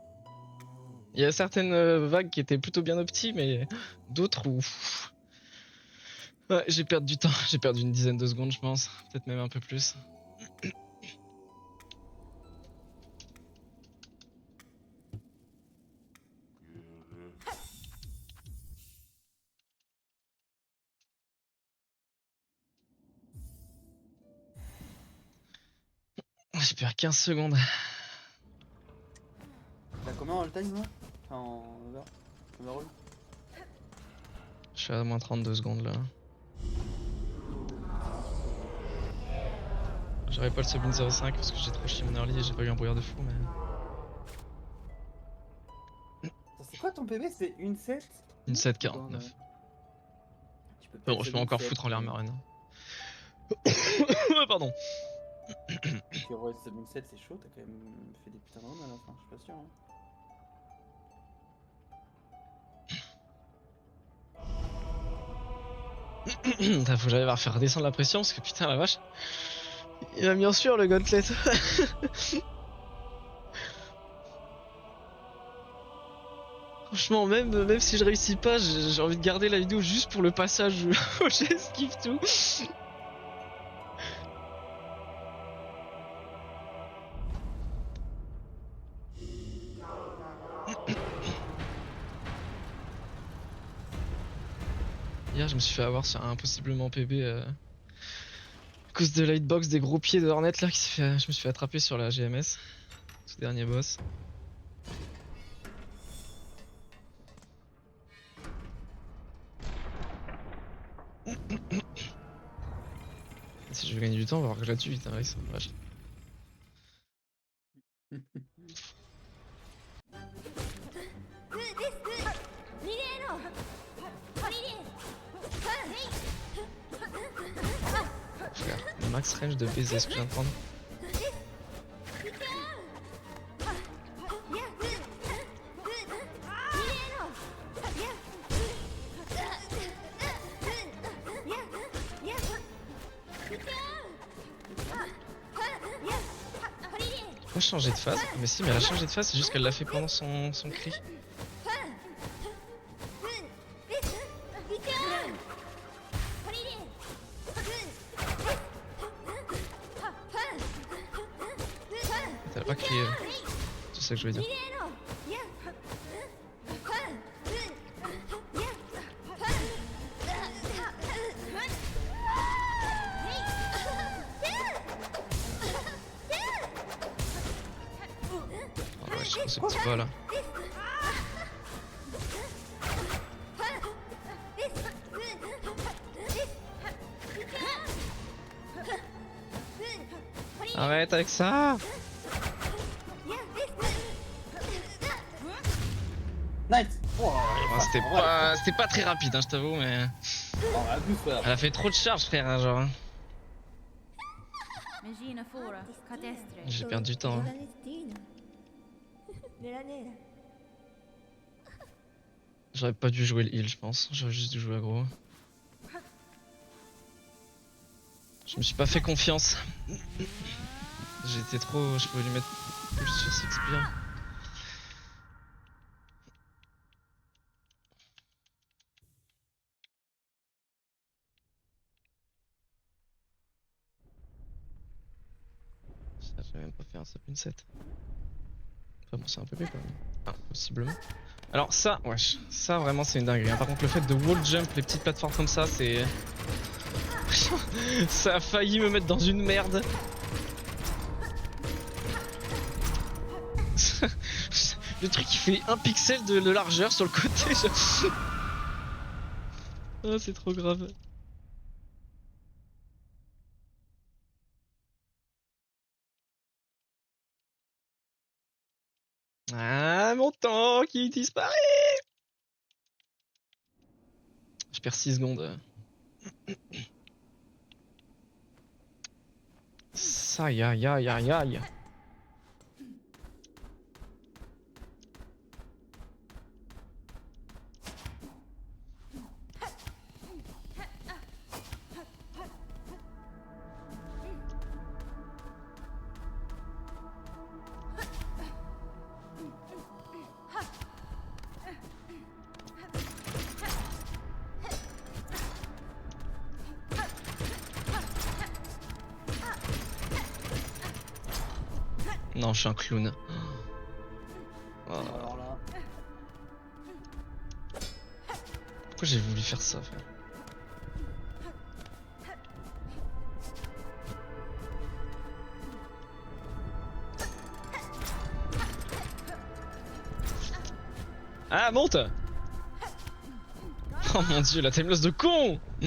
Il y a certaines vagues qui étaient plutôt bien opti, mais d'autres où... Ouais, j'ai perdu du temps, j'ai perdu une dizaine de secondes, je pense. Peut-être même un peu plus. J'ai perdu 15 secondes. T'as combien en all-time là? Enfin, en overall? Je suis à moins 32 secondes là. J'aurais pas le sub 0.5 parce que j'ai trop chié mon early et j'ai pas eu un brouillard de fou, mais... C'est quoi ton PB? C'est une 7? Une 7,49. Bon, je peux encore foutre en l'air marine. Pardon. Tu vois, sub 7 c'est chaud, t'as quand même fait des putains de runs à la fin, je suis pas sûr. Hein. Faut que j'arrive à faire redescendre la pression parce que putain la vache. Il m'a mis en sueur le gauntlet. Franchement, même si je réussis pas, j'ai envie de garder la vidéo juste pour le passage où j'esquive tout. Hier, je me suis fait avoir sur un possiblement PB à cause de l'hitbox des gros pieds de Hornet là je me suis fait attraper sur la GMS. Tout dernier boss. Si je veux gagner du temps, on va voir que là-dessus vite, hein, ça vache. Frère, le max range de baiser ce que je viens de prendre. Pas changer de phase? Mais si, mais elle a changé de phase, c'est juste qu'elle l'a fait pendant son cri. Elle a pas crié, c'est ça que je veux dire. Oh ouais, ce petit pas là. Arrête avec ça! Nice! Oh, C'était pas très rapide, hein, je t'avoue, mais... Elle a fait trop de charge, frère, hein, genre. J'ai perdu du temps. Hein. J'aurais pas dû jouer le heal, je pense. J'aurais juste dû jouer aggro. Je me suis pas fait confiance. J'étais trop... Je pouvais lui mettre plus sur cette spire. Ça, j'ai même pas fait un sap une 7. Enfin bon, c'est un peu plus quand même. Ah, possiblement. Alors ça, wesh, ça vraiment c'est une dinguerie. Hein. Par contre le fait de wall jump les petites plateformes comme ça, c'est... ça a failli me mettre dans une merde. Le truc il fait 1 pixel de largeur sur le côté. Oh, c'est trop grave. Ah, mon temps qui disparaît. Je perds 6 secondes. Aïe aïe aïe aïe aïe. Non, je suis un clown. Oh. Alors là. Pourquoi j'ai voulu faire ça, frère? Ah, monte! Oh mon dieu, la timeless de con! En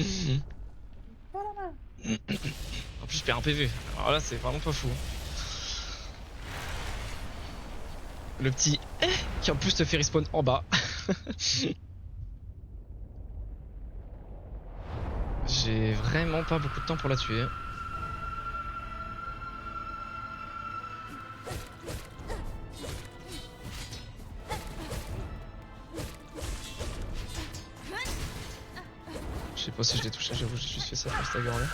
plus, je perds un PV. Alors là, c'est vraiment pas fou. Le petit qui en plus te fait respawn en bas. J'ai vraiment pas beaucoup de temps pour la tuer. Je sais pas si je l'ai touché, j'avoue, j'ai juste fait ça pour stagger là.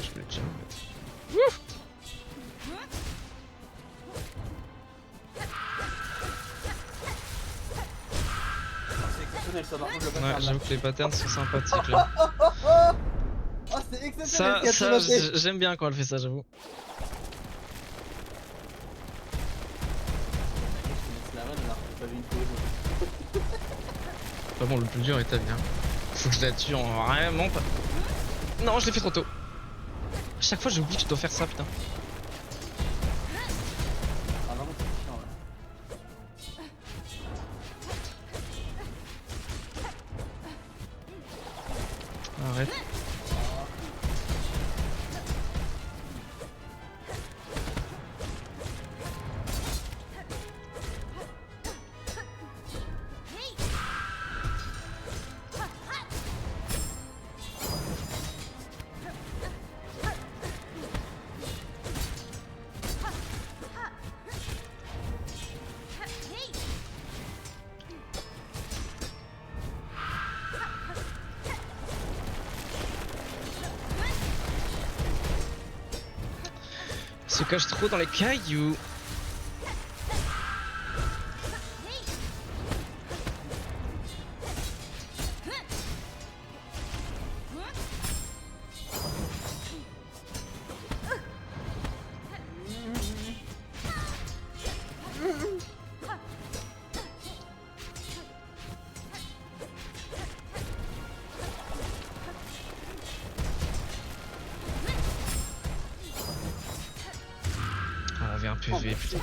Je vais le jump. C'est exceptionnel ça, par contre, le Ouais, pattern. j'avoue que les patterns sont sympathiques là. Oh, c'est exceptionnel Ça, ce qu'elle a fait. j'aime bien quand elle fait ça, j'avoue. La reine, elle a pas vu une fois. Enfin bon, le plus dur est ta vie. Hein. Faut que je la tue en vraiment pas. Non, je l'ai fait trop tôt. À chaque fois, j'oublie que je dois faire ça, putain. Ah, vraiment, c'est chiant là. Arrête. Se cache trop dans les cailloux. On revient un PV, putain.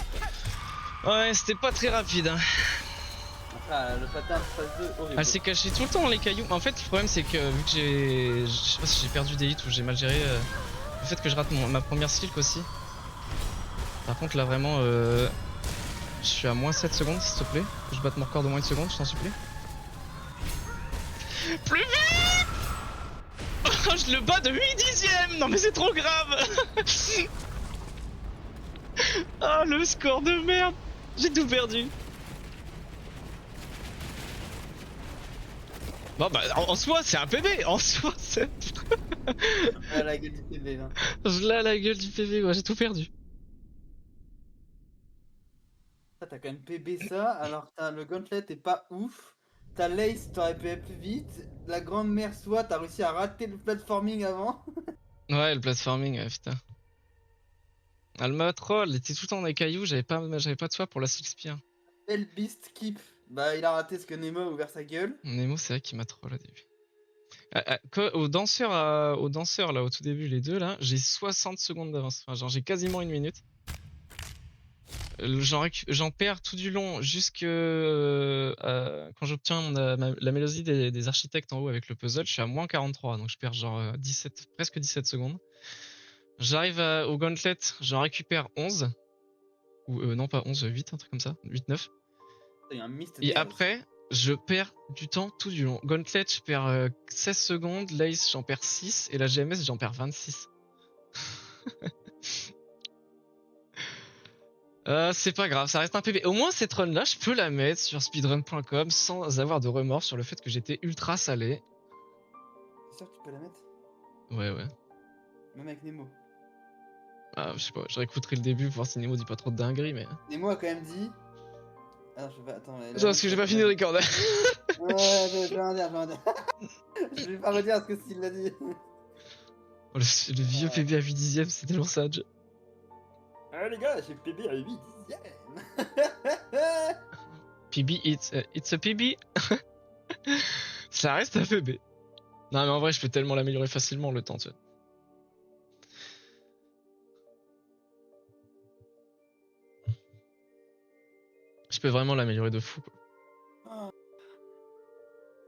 Ouais, c'était pas très rapide. Hein. Après, le pattern phase 2, horrible. Elle s'est cachée tout le temps dans les cailloux. En fait, le problème c'est que vu que j'ai. Je sais pas si j'ai perdu des hits ou j'ai mal géré le fait que je rate ma première silk aussi. Par contre, là vraiment, je suis à moins 7 secondes, s'il te plaît. Que je batte mon record de moins de secondes, je t'en supplie. Plus vite! Oh, je le bats de 8 dixièmes! Non, mais c'est trop grave! Ah, le score de merde! J'ai tout perdu! Bon bah en soi c'est un PV, en soi c'est... Ah, la gueule du PV là. Je l'ai à la gueule du PV, ouais, j'ai tout perdu. T'as quand même PB ça, alors t'as le gauntlet est pas ouf. T'as l'ace, t'aurais pu aller plus vite. La grande mère soit, t'as réussi à rater le platforming avant. Ouais, le platforming, putain. Elle m'a troll, elle était tout le temps dans les cailloux, j'avais pas de soin pour la Sixpire. El Beast Keep. Bah il a raté ce que Nemo a ouvert sa gueule. Nemo c'est vrai qu'il m'a troll au début. Aux danseurs là au tout début, les deux là, j'ai 60 secondes d'avance. Enfin genre j'ai quasiment une minute. J'en perds tout du long jusque quand j'obtiens la mélodie des architectes en haut avec le puzzle, je suis à moins 43, donc je perds genre 17, presque 17 secondes. J'arrive au gauntlet, j'en récupère 11. Ou non pas 11, 8, un truc comme ça, 8, 9. Il y a un mist Et d'air après, je perds du temps tout du long. Gauntlet, je perds 16 secondes, Lace, j'en perds 6, et la GMS, j'en perds 26. C'est pas grave, ça reste un PB. Au moins, cette run-là, je peux la mettre sur speedrun.com sans avoir de remords sur le fait que j'étais ultra salé. C'est sûr que tu peux la mettre? Ouais, ouais. Même avec Nemo. Ah, je sais pas, je réécouterai le début pour voir si Nemo dit pas trop de dingueries, mais. Nemo a quand même dit. Alors je vais. Attends, Non, parce que j'ai pas fini de recorder. Ouais, je vais en dire, je vais pas redire ce que s'il l'a dit. Le vieux PB à 8 dixièmes, c'est tellement sage. Ah les gars, j'ai PB à 8 dixièmes. PB, it's a PB. Ça reste un PB. Non, mais en vrai, je peux tellement l'améliorer facilement le temps, tu vois. Je peux vraiment l'améliorer de fou, quoi.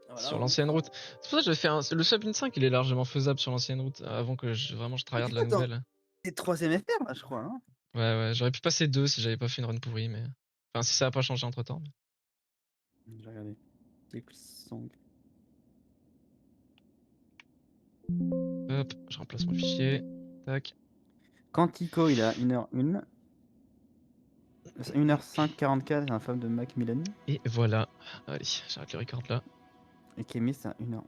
Voilà, Sur l'ancienne route. C'est pour ça que je fais le sub 5, il est largement faisable sur l'ancienne route avant que je tryhard la nouvelle. C'est 3ème FR là, je crois. Hein. Ouais, ouais, j'aurais pu passer 2 si j'avais pas fait une run pourrie, mais. Enfin, si ça a pas changé entre temps. Mais... Je vais regarder. Song. Hop, je remplace mon fichier. Tac. Quantico, il a 1h01. 1h5 44, c'est un femme de Macmillan. Et voilà. Allez, j'arrête le record là. Et Kémis, c'est à 1h11.